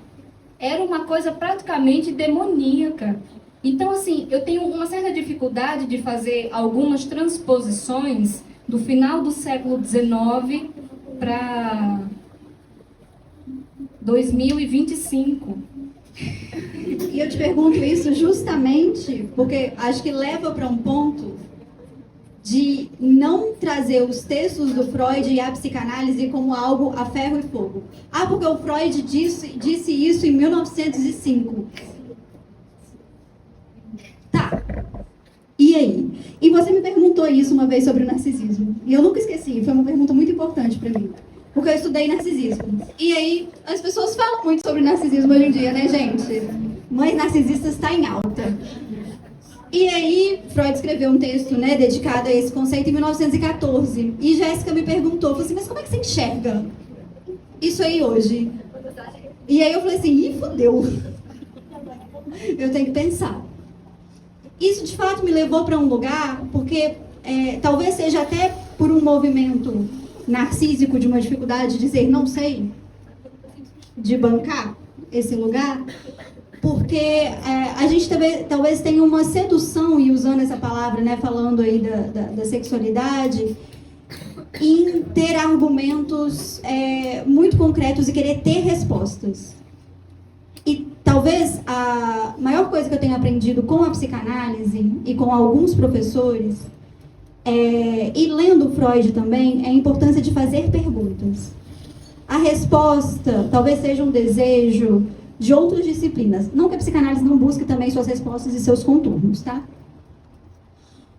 Era uma coisa praticamente demoníaca. Então, assim, eu tenho uma certa dificuldade de fazer algumas transposições do final do século XIX para 2025. E eu te pergunto isso justamente porque acho que leva para um ponto de não trazer os textos do Freud e a psicanálise como algo a ferro e fogo. Ah, porque o Freud disse isso em 1905. Tá. E aí? E você me perguntou isso uma vez sobre o narcisismo. E eu nunca esqueci, foi uma pergunta muito importante para mim. Porque eu estudei narcisismo. E aí, as pessoas falam muito sobre narcisismo hoje em dia, né, gente? Mães narcisistas está em alta. E aí, Freud escreveu um texto, né, dedicado a esse conceito em 1914. E Jéssica me perguntou, falou assim, mas como é que você enxerga isso aí hoje? E aí eu falei assim, ih, fodeu. Eu tenho que pensar. Isso, de fato, me levou para um lugar, porque talvez seja até por um movimento narcísico de uma dificuldade de dizer não sei, de bancar esse lugar, porque a gente talvez tenha uma sedução, e usando essa palavra, né, falando aí da sexualidade, em ter argumentos muito concretos e querer ter respostas. E talvez a maior coisa que eu tenho aprendido com a psicanálise e com alguns professores, e lendo Freud também, é a importância de fazer perguntas. A resposta talvez seja um desejo de outras disciplinas. Não que a psicanálise não busque também suas respostas e seus contornos, tá?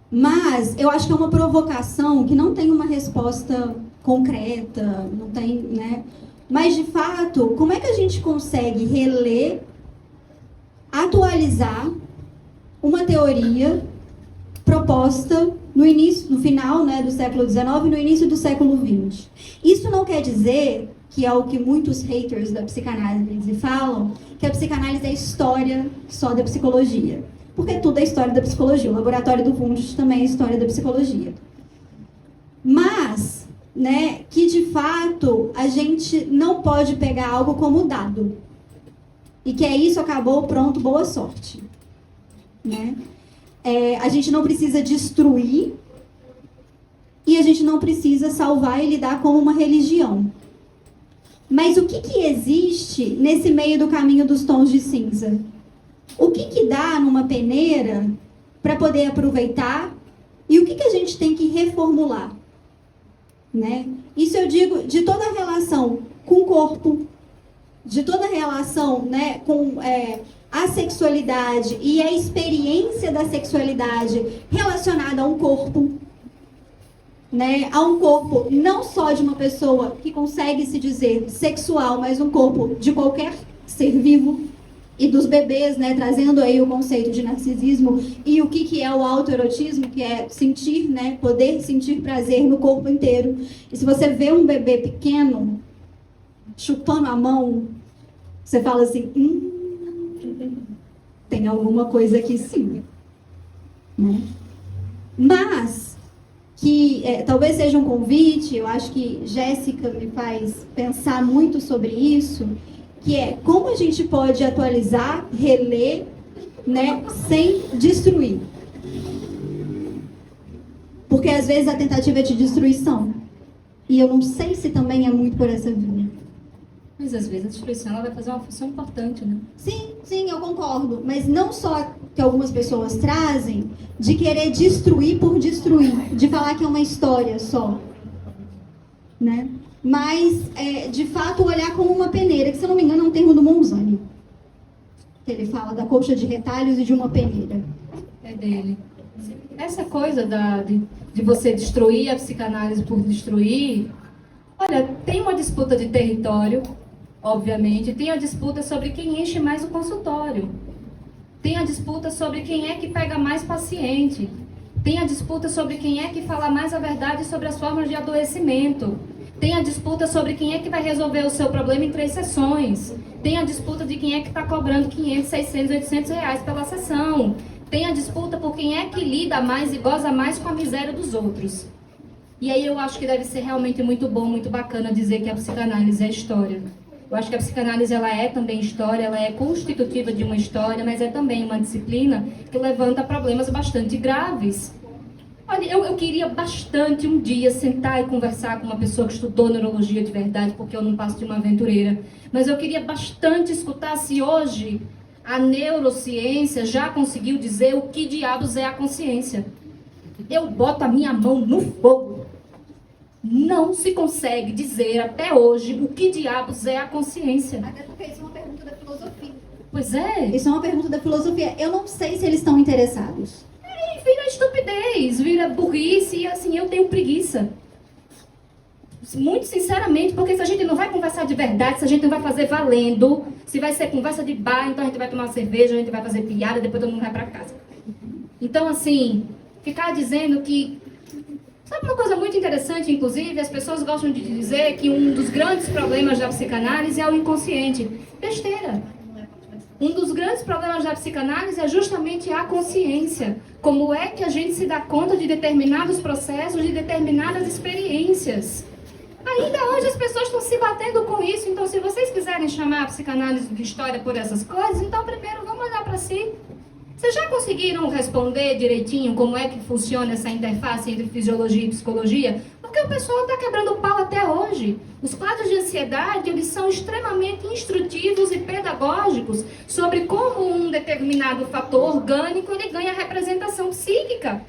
Mas eu acho que é uma provocação que não tem uma resposta concreta, não tem, né? Mas, de fato, como é que a gente consegue reler, atualizar uma teoria proposta no final, né, do século XIX e no início do século XX? Isso não quer dizer, que é o que muitos haters da psicanálise falam, que a psicanálise é história só da psicologia. Porque tudo é história da psicologia. O laboratório do Wundt também é história da psicologia. Mas, né, que de fato a gente não pode pegar algo como dado. E que é isso, acabou, pronto, boa sorte. Né? A gente não precisa destruir e a gente não precisa salvar e lidar como uma religião. Mas o que existe nesse meio do caminho dos tons de cinza? O que dá numa peneira para poder aproveitar e o que a gente tem que reformular? Né? Isso eu digo de toda a relação com o corpo, de toda a relação, né, com a sexualidade e a experiência da sexualidade relacionada a um corpo, né, a um corpo não só de uma pessoa que consegue se dizer sexual, mas um corpo de qualquer ser vivo, e dos bebês, né, trazendo aí o conceito de narcisismo e o que é o autoerotismo, que é sentir, né, poder sentir prazer no corpo inteiro. E se você vê um bebê pequeno chupando a mão, você fala assim, tem alguma coisa aqui sim. Né? Mas, que talvez seja um convite, eu acho que Jéssica me faz pensar muito sobre isso, que é como a gente pode atualizar, reler, né, sem destruir. Porque às vezes a tentativa é de destruição. E eu não sei se também é muito por essa via. Mas às vezes a destruição ela vai fazer uma função importante, né? Sim, eu concordo. Mas não só que algumas pessoas trazem de querer destruir por destruir, de falar que é uma história só, né? Mas, de fato, olhar como uma peneira, que, se eu não me engano, é um termo do Monzani. Que ele fala da colcha de retalhos e de uma peneira. É dele. Essa coisa de você destruir a psicanálise por destruir, olha, tem uma disputa de território, obviamente, tem a disputa sobre quem enche mais o consultório, tem a disputa sobre quem é que pega mais paciente, tem a disputa sobre quem é que fala mais a verdade sobre as formas de adoecimento, tem a disputa sobre quem é que vai resolver o seu problema em 3 sessões, tem a disputa de quem é que está cobrando 500, 600, 800 reais pela sessão, tem a disputa por quem é que lida mais e goza mais com a miséria dos outros. E aí eu acho que deve ser realmente muito bom, muito bacana dizer que a psicanálise é história. Eu acho que a psicanálise ela é também história, ela é constitutiva de uma história, mas é também uma disciplina que levanta problemas bastante graves. Olha, eu queria bastante um dia sentar e conversar com uma pessoa que estudou neurologia de verdade, porque eu não passo de uma aventureira. Mas eu queria bastante escutar se hoje a neurociência já conseguiu dizer o que diabos é a consciência. eu boto a minha mão no fogo. Não se consegue dizer até hoje o que diabos é a consciência. Até porque isso é uma pergunta da filosofia. Pois é. Isso é uma pergunta da filosofia. Eu não sei se eles estão interessados. E vira estupidez, vira burrice, e assim, eu tenho preguiça. Muito sinceramente, porque se a gente não vai conversar de verdade, se a gente não vai fazer valendo, se vai ser conversa de bar, então a gente vai tomar uma cerveja, a gente vai fazer piada, depois todo mundo vai pra casa. Então, assim, ficar dizendo que... Sabe uma coisa muito interessante, inclusive, as pessoas gostam de dizer que um dos grandes problemas da psicanálise é o inconsciente. Besteira. Um dos grandes problemas da psicanálise é justamente a consciência. Como é que a gente se dá conta de determinados processos, de determinadas experiências. Ainda hoje as pessoas estão se batendo com isso. Então, se vocês quiserem chamar a psicanálise de história por essas coisas, então primeiro vamos olhar para si. Vocês já conseguiram responder direitinho como é que funciona essa interface entre fisiologia e psicologia? Porque o pessoal está quebrando pau até hoje. Os quadros de ansiedade, eles são extremamente instrutivos e pedagógicos sobre como um determinado fator orgânico ele ganha representação psíquica.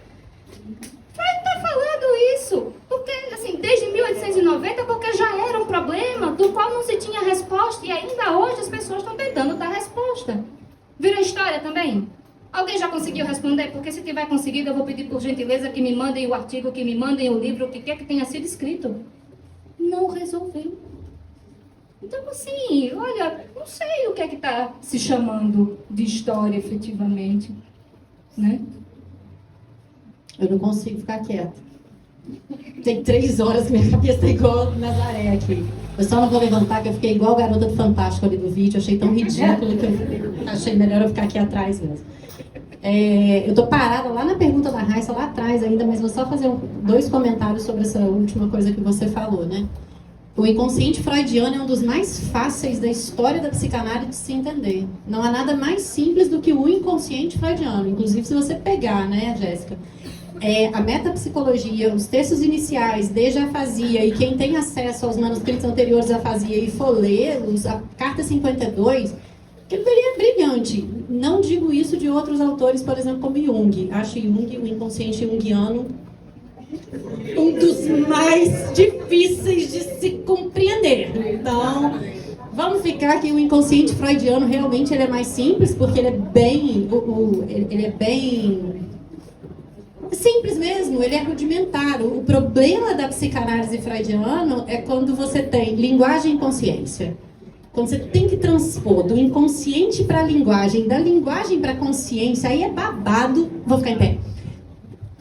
Freud está falando isso, porque, assim, desde 1890, porque já era um problema do qual não se tinha resposta e ainda hoje as pessoas estão tentando dar resposta. Virou história também? Alguém já conseguiu responder? Porque se tiver conseguido, eu vou pedir por gentileza que me mandem o artigo, que me mandem o livro, o que quer que tenha sido escrito. Não resolveu. Então, assim, olha, não sei o que é que está se chamando de história efetivamente, né? Eu não consigo ficar quieta. Tem 3 horas que minha cabeça está igual Nazaré aqui. Eu só não vou levantar, que eu fiquei igual a garota do Fantástico ali do vídeo. Achei tão ridículo que eu achei melhor eu ficar aqui atrás mesmo. Eu tô parada lá na pergunta da Raíssa, lá atrás ainda, mas vou só fazer 2 comentários sobre essa última coisa que você falou, né? O inconsciente freudiano é um dos mais fáceis da história da psicanálise de se entender. Não há nada mais simples do que o inconsciente freudiano. Inclusive, se você pegar, né, Jéssica? A metapsicologia, os textos iniciais, desde a afasia, e quem tem acesso aos manuscritos anteriores à afasia e for lê-los, a Carta 52, aquilo ali é brilhante. Não digo isso de outros autores, por exemplo, como Jung. Acho Jung, o inconsciente junguiano, um dos mais difíceis de se compreender. Então, vamos ficar que o inconsciente freudiano realmente ele é mais simples, porque ele é bem... ele é bem... simples mesmo, ele é rudimentar. O problema da psicanálise freudiana é quando você tem linguagem e consciência. Quando você tem que transpor do inconsciente para a linguagem, da linguagem para a consciência, aí é babado. Vou ficar em pé.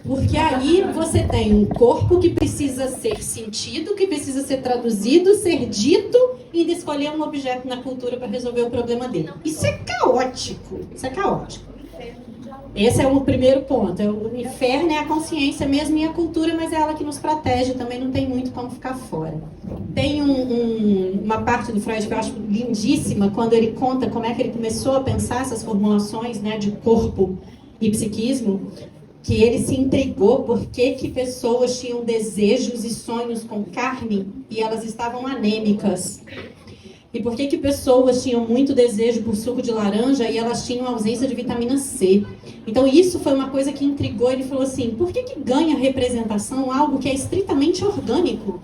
Porque aí você tem um corpo que precisa ser sentido, que precisa ser traduzido, ser dito, e ainda escolher um objeto na cultura para resolver o problema dele. Isso é caótico. Isso é caótico. Esse é o primeiro ponto. O inferno é a consciência mesmo e a cultura, mas é ela que nos protege, também não tem muito como ficar fora. Tem uma parte do Freud que eu acho lindíssima, quando ele conta como é que ele começou a pensar essas formulações, né, de corpo e psiquismo, que ele se intrigou por que pessoas tinham desejos e sonhos com carne e elas estavam anêmicas. E por que pessoas tinham muito desejo por suco de laranja e elas tinham ausência de vitamina C? Então isso foi uma coisa que intrigou. Ele falou assim, por que ganha representação algo que é estritamente orgânico?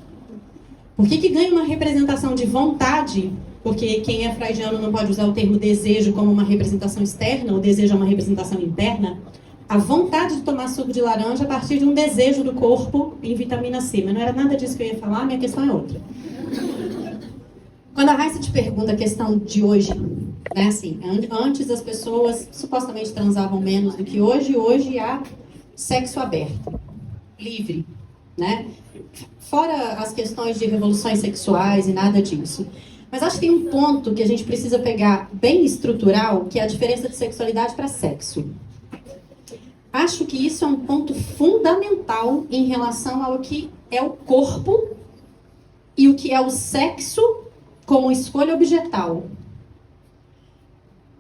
Por que ganha uma representação de vontade? Porque quem é freudiano não pode usar o termo desejo como uma representação externa, o desejo é uma representação interna. A vontade de tomar suco de laranja a partir de um desejo do corpo em vitamina C. Mas não era nada disso que eu ia falar, minha questão é outra. Quando a Raíssa te pergunta a questão de hoje, né, assim, antes as pessoas supostamente transavam menos do que hoje há sexo aberto, livre, né? Fora as questões de revoluções sexuais e nada disso. Mas acho que tem um ponto que a gente precisa pegar bem estrutural, que é a diferença de sexualidade para sexo. Acho que isso é um ponto fundamental em relação ao que é o corpo e o que é o sexo como escolha objetal.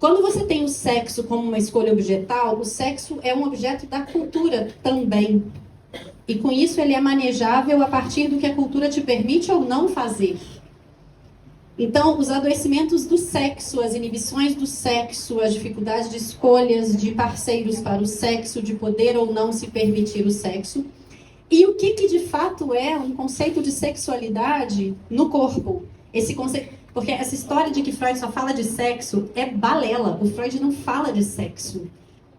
Quando você tem o sexo como uma escolha objetal, o sexo é um objeto da cultura também. E com isso ele é manejável a partir do que a cultura te permite ou não fazer. Então, os adoecimentos do sexo, as inibições do sexo, as dificuldades de escolhas de parceiros para o sexo, de poder ou não se permitir o sexo. E o que de fato é um conceito de sexualidade no corpo? Esse conceito, porque essa história de que Freud só fala de sexo é balela. O Freud não fala de sexo.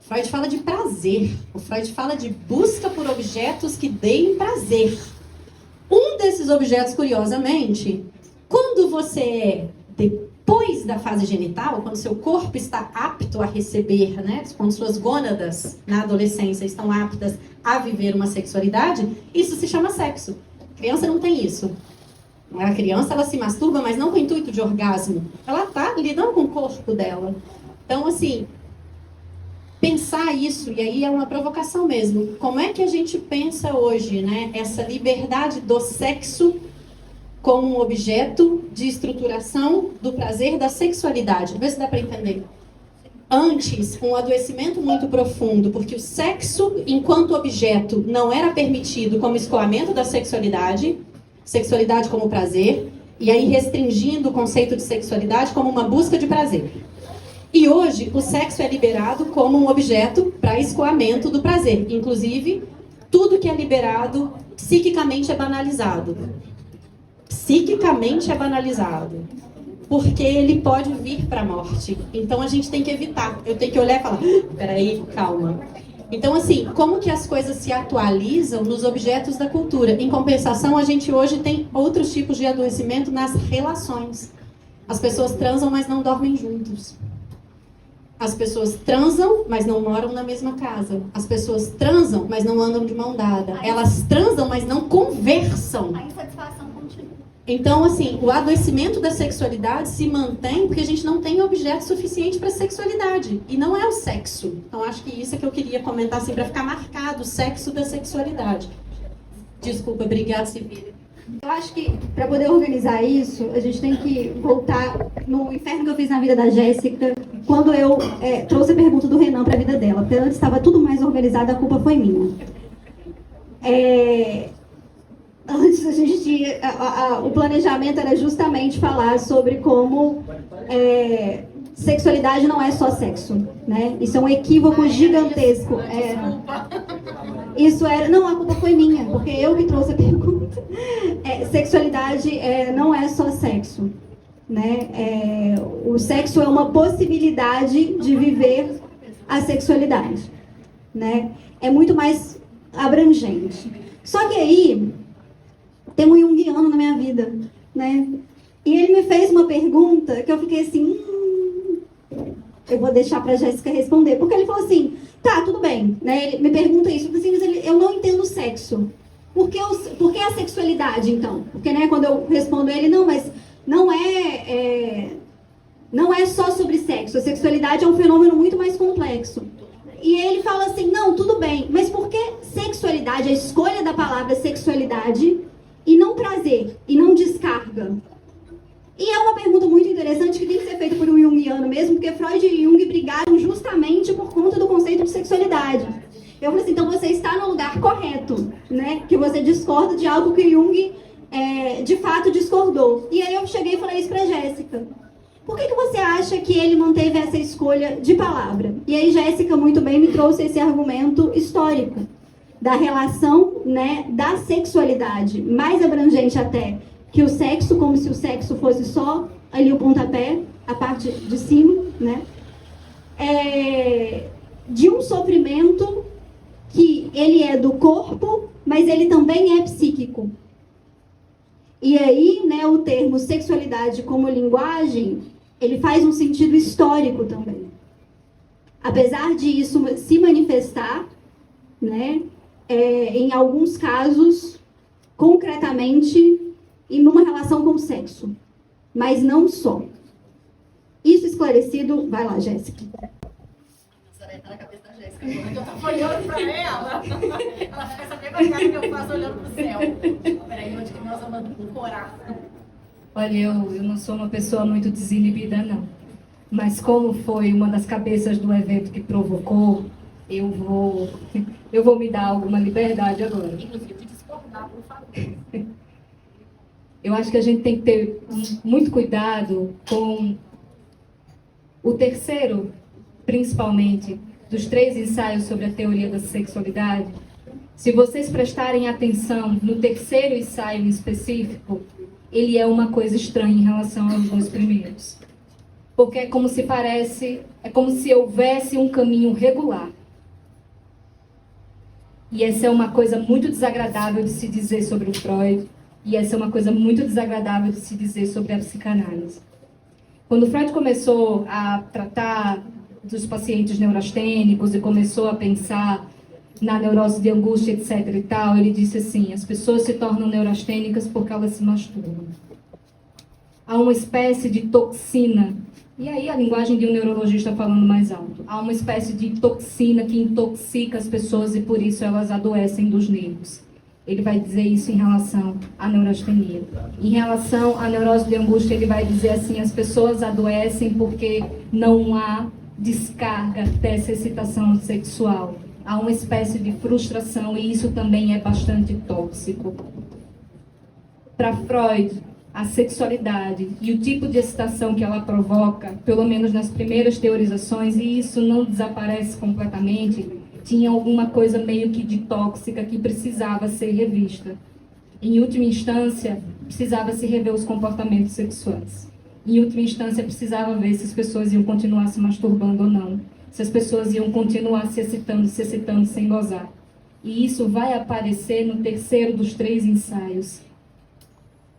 O Freud fala de prazer. O Freud fala de busca por objetos que deem prazer. Um desses objetos, curiosamente, quando você é depois da fase genital, quando seu corpo está apto a receber, né, quando suas gônadas na adolescência estão aptas a viver uma sexualidade, isso se chama sexo. A criança não tem isso. A criança, ela se masturba, mas não com o intuito de orgasmo. Ela está lidando com o corpo dela. Então, assim, pensar isso, e aí é uma provocação mesmo. Como é que a gente pensa hoje, né, essa liberdade do sexo como um objeto de estruturação do prazer da sexualidade? Vê se dá para entender. Antes, um adoecimento muito profundo, porque o sexo, enquanto objeto, não era permitido como escoamento da sexualidade como prazer, e aí restringindo o conceito de sexualidade como uma busca de prazer. E hoje, o sexo é liberado como um objeto para escoamento do prazer. Inclusive, tudo que é liberado psiquicamente é banalizado. Psiquicamente é banalizado. Porque ele pode vir para a morte. Então, a gente tem que evitar. Eu tenho que olhar e falar, peraí, calma. Então, assim, como que as coisas se atualizam nos objetos da cultura? Em compensação, a gente hoje tem outros tipos de adoecimento nas relações. As pessoas transam, mas não dormem juntos. As pessoas transam, mas não moram na mesma casa. As pessoas transam, mas não andam de mão dada. Elas transam, mas não conversam. A insatisfação continua. Então, assim, o adoecimento da sexualidade se mantém porque a gente não tem objeto suficiente para a sexualidade. E não é o sexo. Então, acho que isso é que eu queria comentar, assim, para ficar marcado, o sexo da sexualidade. Desculpa, obrigada, Silvia. Eu acho que, para poder organizar isso, a gente tem que voltar no inferno que eu fiz na vida da Jéssica, quando eu trouxe a pergunta do Renan para a vida dela. Porque antes estava tudo mais organizado, a culpa foi minha. Antes a gente tinha, o planejamento era justamente falar sobre como sexualidade não é só sexo, né? Isso é um equívoco gigantesco. Isso era, não, a culpa foi minha, porque eu que trouxe a pergunta. Sexualidade não é só sexo, né? O sexo é uma possibilidade de viver a sexualidade, né? É muito mais abrangente. Só que aí tem um junguiano na minha vida, né? E ele me fez uma pergunta que eu fiquei assim, eu vou deixar para a Jéssica responder, porque ele falou assim, tá, tudo bem, né? Ele me pergunta isso, eu falei assim, mas eu não entendo sexo. Por que a sexualidade, então? Porque, né, quando eu respondo ele, não, mas não é só sobre sexo, a sexualidade é um fenômeno muito mais complexo. E ele fala assim, não, tudo bem, mas por que sexualidade, a escolha da palavra sexualidade, e não prazer, e não descarga? E é uma pergunta muito interessante que tem que ser feita por um junguiano mesmo, porque Freud e Jung brigaram justamente por conta do conceito de sexualidade. Eu falei assim, então você está no lugar correto, né? Que você discorda de algo que Jung de fato discordou. E aí eu cheguei e falei isso pra Jéssica. Por que você acha que ele manteve essa escolha de palavra? E aí Jéssica muito bem me trouxe esse argumento histórico da relação, né, da sexualidade, mais abrangente até que o sexo, como se o sexo fosse só ali o pontapé, a parte de cima, né? De um sofrimento que ele é do corpo, mas ele também é psíquico. E aí, né, o termo sexualidade como linguagem, ele faz um sentido histórico também. Apesar de isso se manifestar, né, em alguns casos, concretamente, e numa relação com o sexo. Mas não só. Isso esclarecido, vai lá, Jéssica. Tá na cabeça da Jéssica. Eu tô olhando pra ela. Ela fica sabendo a cara que eu faço olhando pro céu. Peraí, onde que nós vamos corar? Olha, eu não sou uma pessoa muito desinibida, não. Mas como foi uma das cabeças do evento que provocou, eu vou me dar alguma liberdade agora. Inclusive, discordar, por favor. Eu acho que a gente tem que ter muito cuidado com o terceiro, principalmente, dos 3 ensaios sobre a teoria da sexualidade. Se vocês prestarem atenção no terceiro ensaio em específico, ele é uma coisa estranha em relação aos 2 primeiros. Porque é como se houvesse um caminho regular. E essa é uma coisa muito desagradável de se dizer sobre o Freud, e essa é uma coisa muito desagradável de se dizer sobre a psicanálise. Quando o Freud começou a tratar dos pacientes neurastênicos e começou a pensar na neurose de angústia, etc. e tal, ele disse assim: as pessoas se tornam neurastênicas porque elas se masturbam. Há uma espécie de toxina, e aí a linguagem de um neurologista falando mais alto, há uma espécie de toxina que intoxica as pessoas e por isso elas adoecem dos nervos. Ele vai dizer isso em relação à neurastenia. Em relação à neurose de angústia, ele vai dizer assim: as pessoas adoecem porque não há descarga dessa excitação sexual. Há uma espécie de frustração e isso também é bastante tóxico. Para Freud, a sexualidade e o tipo de excitação que ela provoca, pelo menos nas primeiras teorizações, e isso não desaparece completamente, tinha alguma coisa meio que de tóxica que precisava ser revista. Em última instância, precisava se rever os comportamentos sexuais. Em última instância, precisava ver se as pessoas iam continuar se masturbando ou não. Se as pessoas iam continuar se excitando sem gozar. E isso vai aparecer no terceiro dos 3 ensaios.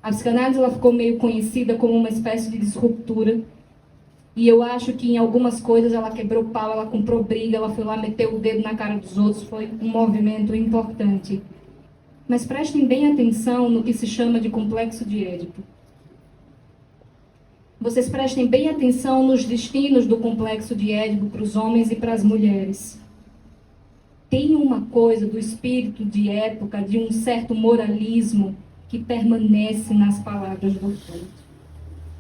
A psicanálise ela ficou meio conhecida como uma espécie de disruptura. E eu acho que em algumas coisas ela quebrou pau, ela comprou briga, ela foi lá meter o dedo na cara dos outros. Foi um movimento importante. Mas prestem bem atenção no que se chama de complexo de Édipo. Vocês prestem bem atenção nos destinos do complexo de Édipo para os homens e para as mulheres. Tem uma coisa do espírito de época, de um certo moralismo que permanece nas palavras do Freud.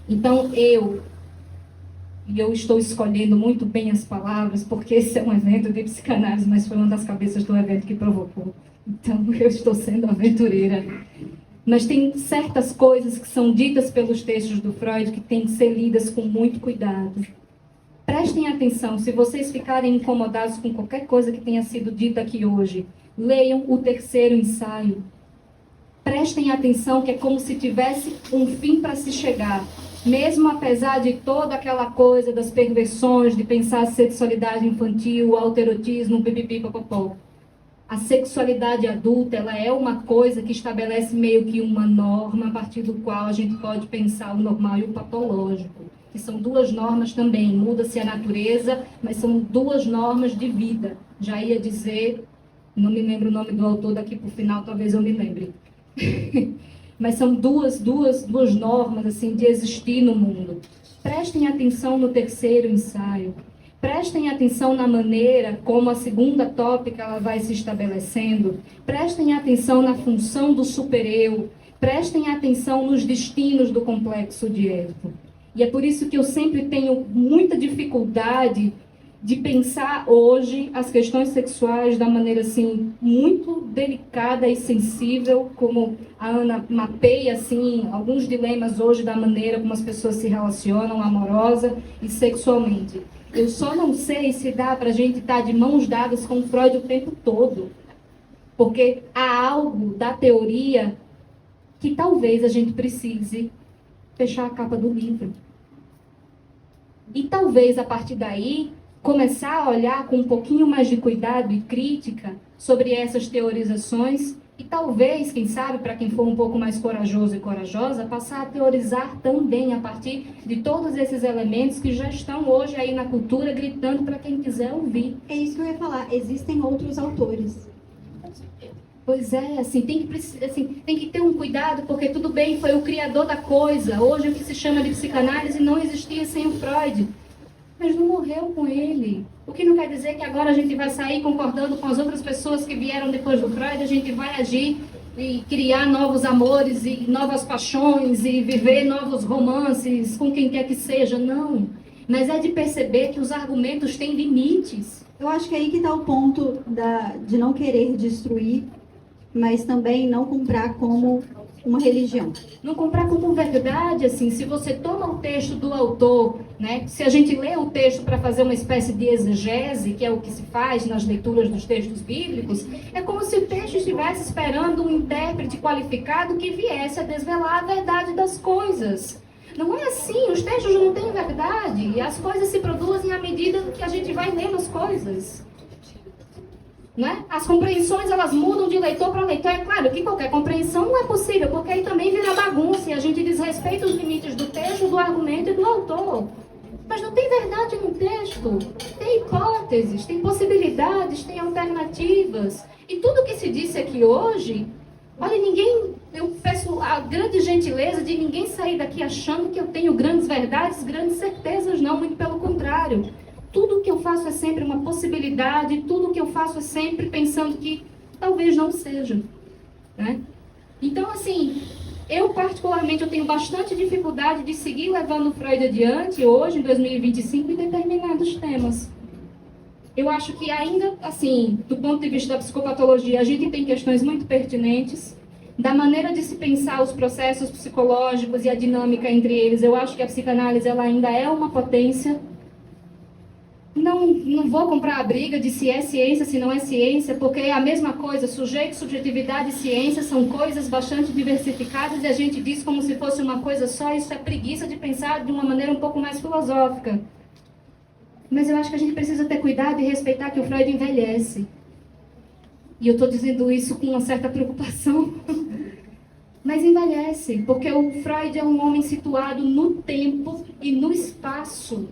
Então eu estou escolhendo muito bem as palavras, porque esse é um evento de psicanálise, mas foi uma das cabeças do evento que provocou. Então eu estou sendo aventureira. Mas tem certas coisas que são ditas pelos textos do Freud que têm que ser lidas com muito cuidado. Prestem atenção, se vocês ficarem incomodados com qualquer coisa que tenha sido dita aqui hoje, leiam o terceiro ensaio. Prestem atenção que é como se tivesse um fim para se chegar. Mesmo apesar de toda aquela coisa das perversões, de pensar a sexualidade infantil, o alterotismo, pipipipopopó. A sexualidade adulta, ela é uma coisa que estabelece meio que uma norma a partir do qual a gente pode pensar o normal e o patológico, que são 2 normas também. Muda-se a natureza, mas são 2 normas de vida. Já ia dizer, não me lembro o nome do autor, daqui para o final talvez eu me lembre. Mas são duas normas assim, de existir no mundo. Prestem atenção no terceiro ensaio. Prestem atenção na maneira como a segunda tópica ela vai se estabelecendo. Prestem atenção na função do supereu. Prestem atenção nos destinos do complexo de Édipo. E é por isso que eu sempre tenho muita dificuldade de pensar hoje as questões sexuais da maneira assim muito delicada e sensível, como a Ana mapeia assim alguns dilemas hoje da maneira como as pessoas se relacionam amorosa e sexualmente. Eu só não sei se dá para a gente estar de mãos dadas com Freud o tempo todo. Porque há algo da teoria que talvez a gente precise fechar a capa do livro. E talvez, a partir daí, começar a olhar com um pouquinho mais de cuidado e crítica sobre essas teorizações e talvez, quem sabe, para quem for um pouco mais corajoso e corajosa, passar a teorizar também a partir de todos esses elementos que já estão hoje aí na cultura, gritando para quem quiser ouvir. É isso que eu ia falar. Existem outros autores. Pois é, assim, tem que ter um cuidado, porque tudo bem, foi o criador da coisa. Hoje o que se chama de psicanálise não existia sem o Freud. Mas não morreu com ele. O que não quer dizer que agora a gente vai sair concordando com as outras pessoas que vieram depois do Freud, a gente vai agir e criar novos amores e novas paixões e viver novos romances com quem quer que seja. Não. Mas é de perceber que os argumentos têm limites. Eu acho que é aí que está o ponto de não querer destruir, mas também não comprar como uma religião. Não comprar como verdade, assim, se você toma o texto do autor, né? Se a gente lê o texto para fazer uma espécie de exegese, que é o que se faz nas leituras dos textos bíblicos, é como se o texto estivesse esperando um intérprete qualificado que viesse a desvelar a verdade das coisas. Não é assim, os textos não têm verdade, e as coisas se produzem à medida que a gente vai lendo as coisas. Né? As compreensões, elas mudam de leitor para leitor. É claro que qualquer compreensão não é possível, porque aí também vira bagunça e a gente desrespeita os limites do texto, do argumento e do autor. Mas não tem verdade no texto. Tem hipóteses, tem possibilidades, tem alternativas. E tudo que se disse aqui hoje, olha, eu peço a grande gentileza de ninguém sair daqui achando que eu tenho grandes verdades, grandes certezas, não, muito pelo contrário. Tudo que eu faço é sempre uma possibilidade, tudo que eu faço é sempre pensando que talvez não seja, né? Então, assim, eu particularmente eu tenho bastante dificuldade de seguir levando Freud adiante hoje, em 2025, em determinados temas. Eu acho que ainda, assim, do ponto de vista da psicopatologia, a gente tem questões muito pertinentes. Da maneira de se pensar os processos psicológicos e a dinâmica entre eles, eu acho que a psicanálise ela ainda é uma potência. Não vou comprar a briga de se é ciência, se não é ciência, porque é a mesma coisa. Sujeito, subjetividade e ciência são coisas bastante diversificadas e a gente diz como se fosse uma coisa só. Isso é preguiça de pensar de uma maneira um pouco mais filosófica. Mas eu acho que a gente precisa ter cuidado e respeitar que o Freud envelhece. E eu estou dizendo isso com uma certa preocupação. Mas envelhece, porque o Freud é um homem situado no tempo e no espaço.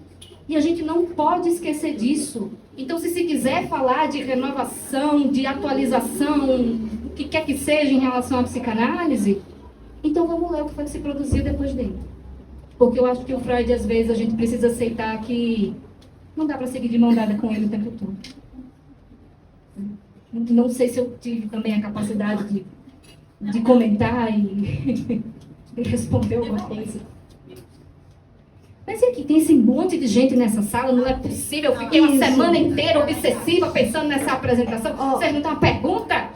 E a gente não pode esquecer disso. Então, se quiser falar de renovação, de atualização, o que quer que seja em relação à psicanálise, então vamos ler o que foi que se produziu depois dele. Porque eu acho que o Freud, às vezes, a gente precisa aceitar que não dá para seguir de mão dada com ele o tempo todo. Não sei se eu tive também a capacidade de comentar e responder alguma coisa. Mas e aqui, tem esse monte de gente nessa sala, não é possível. Eu fiquei uma semana inteira obsessiva pensando nessa apresentação. Vocês não têm uma pergunta?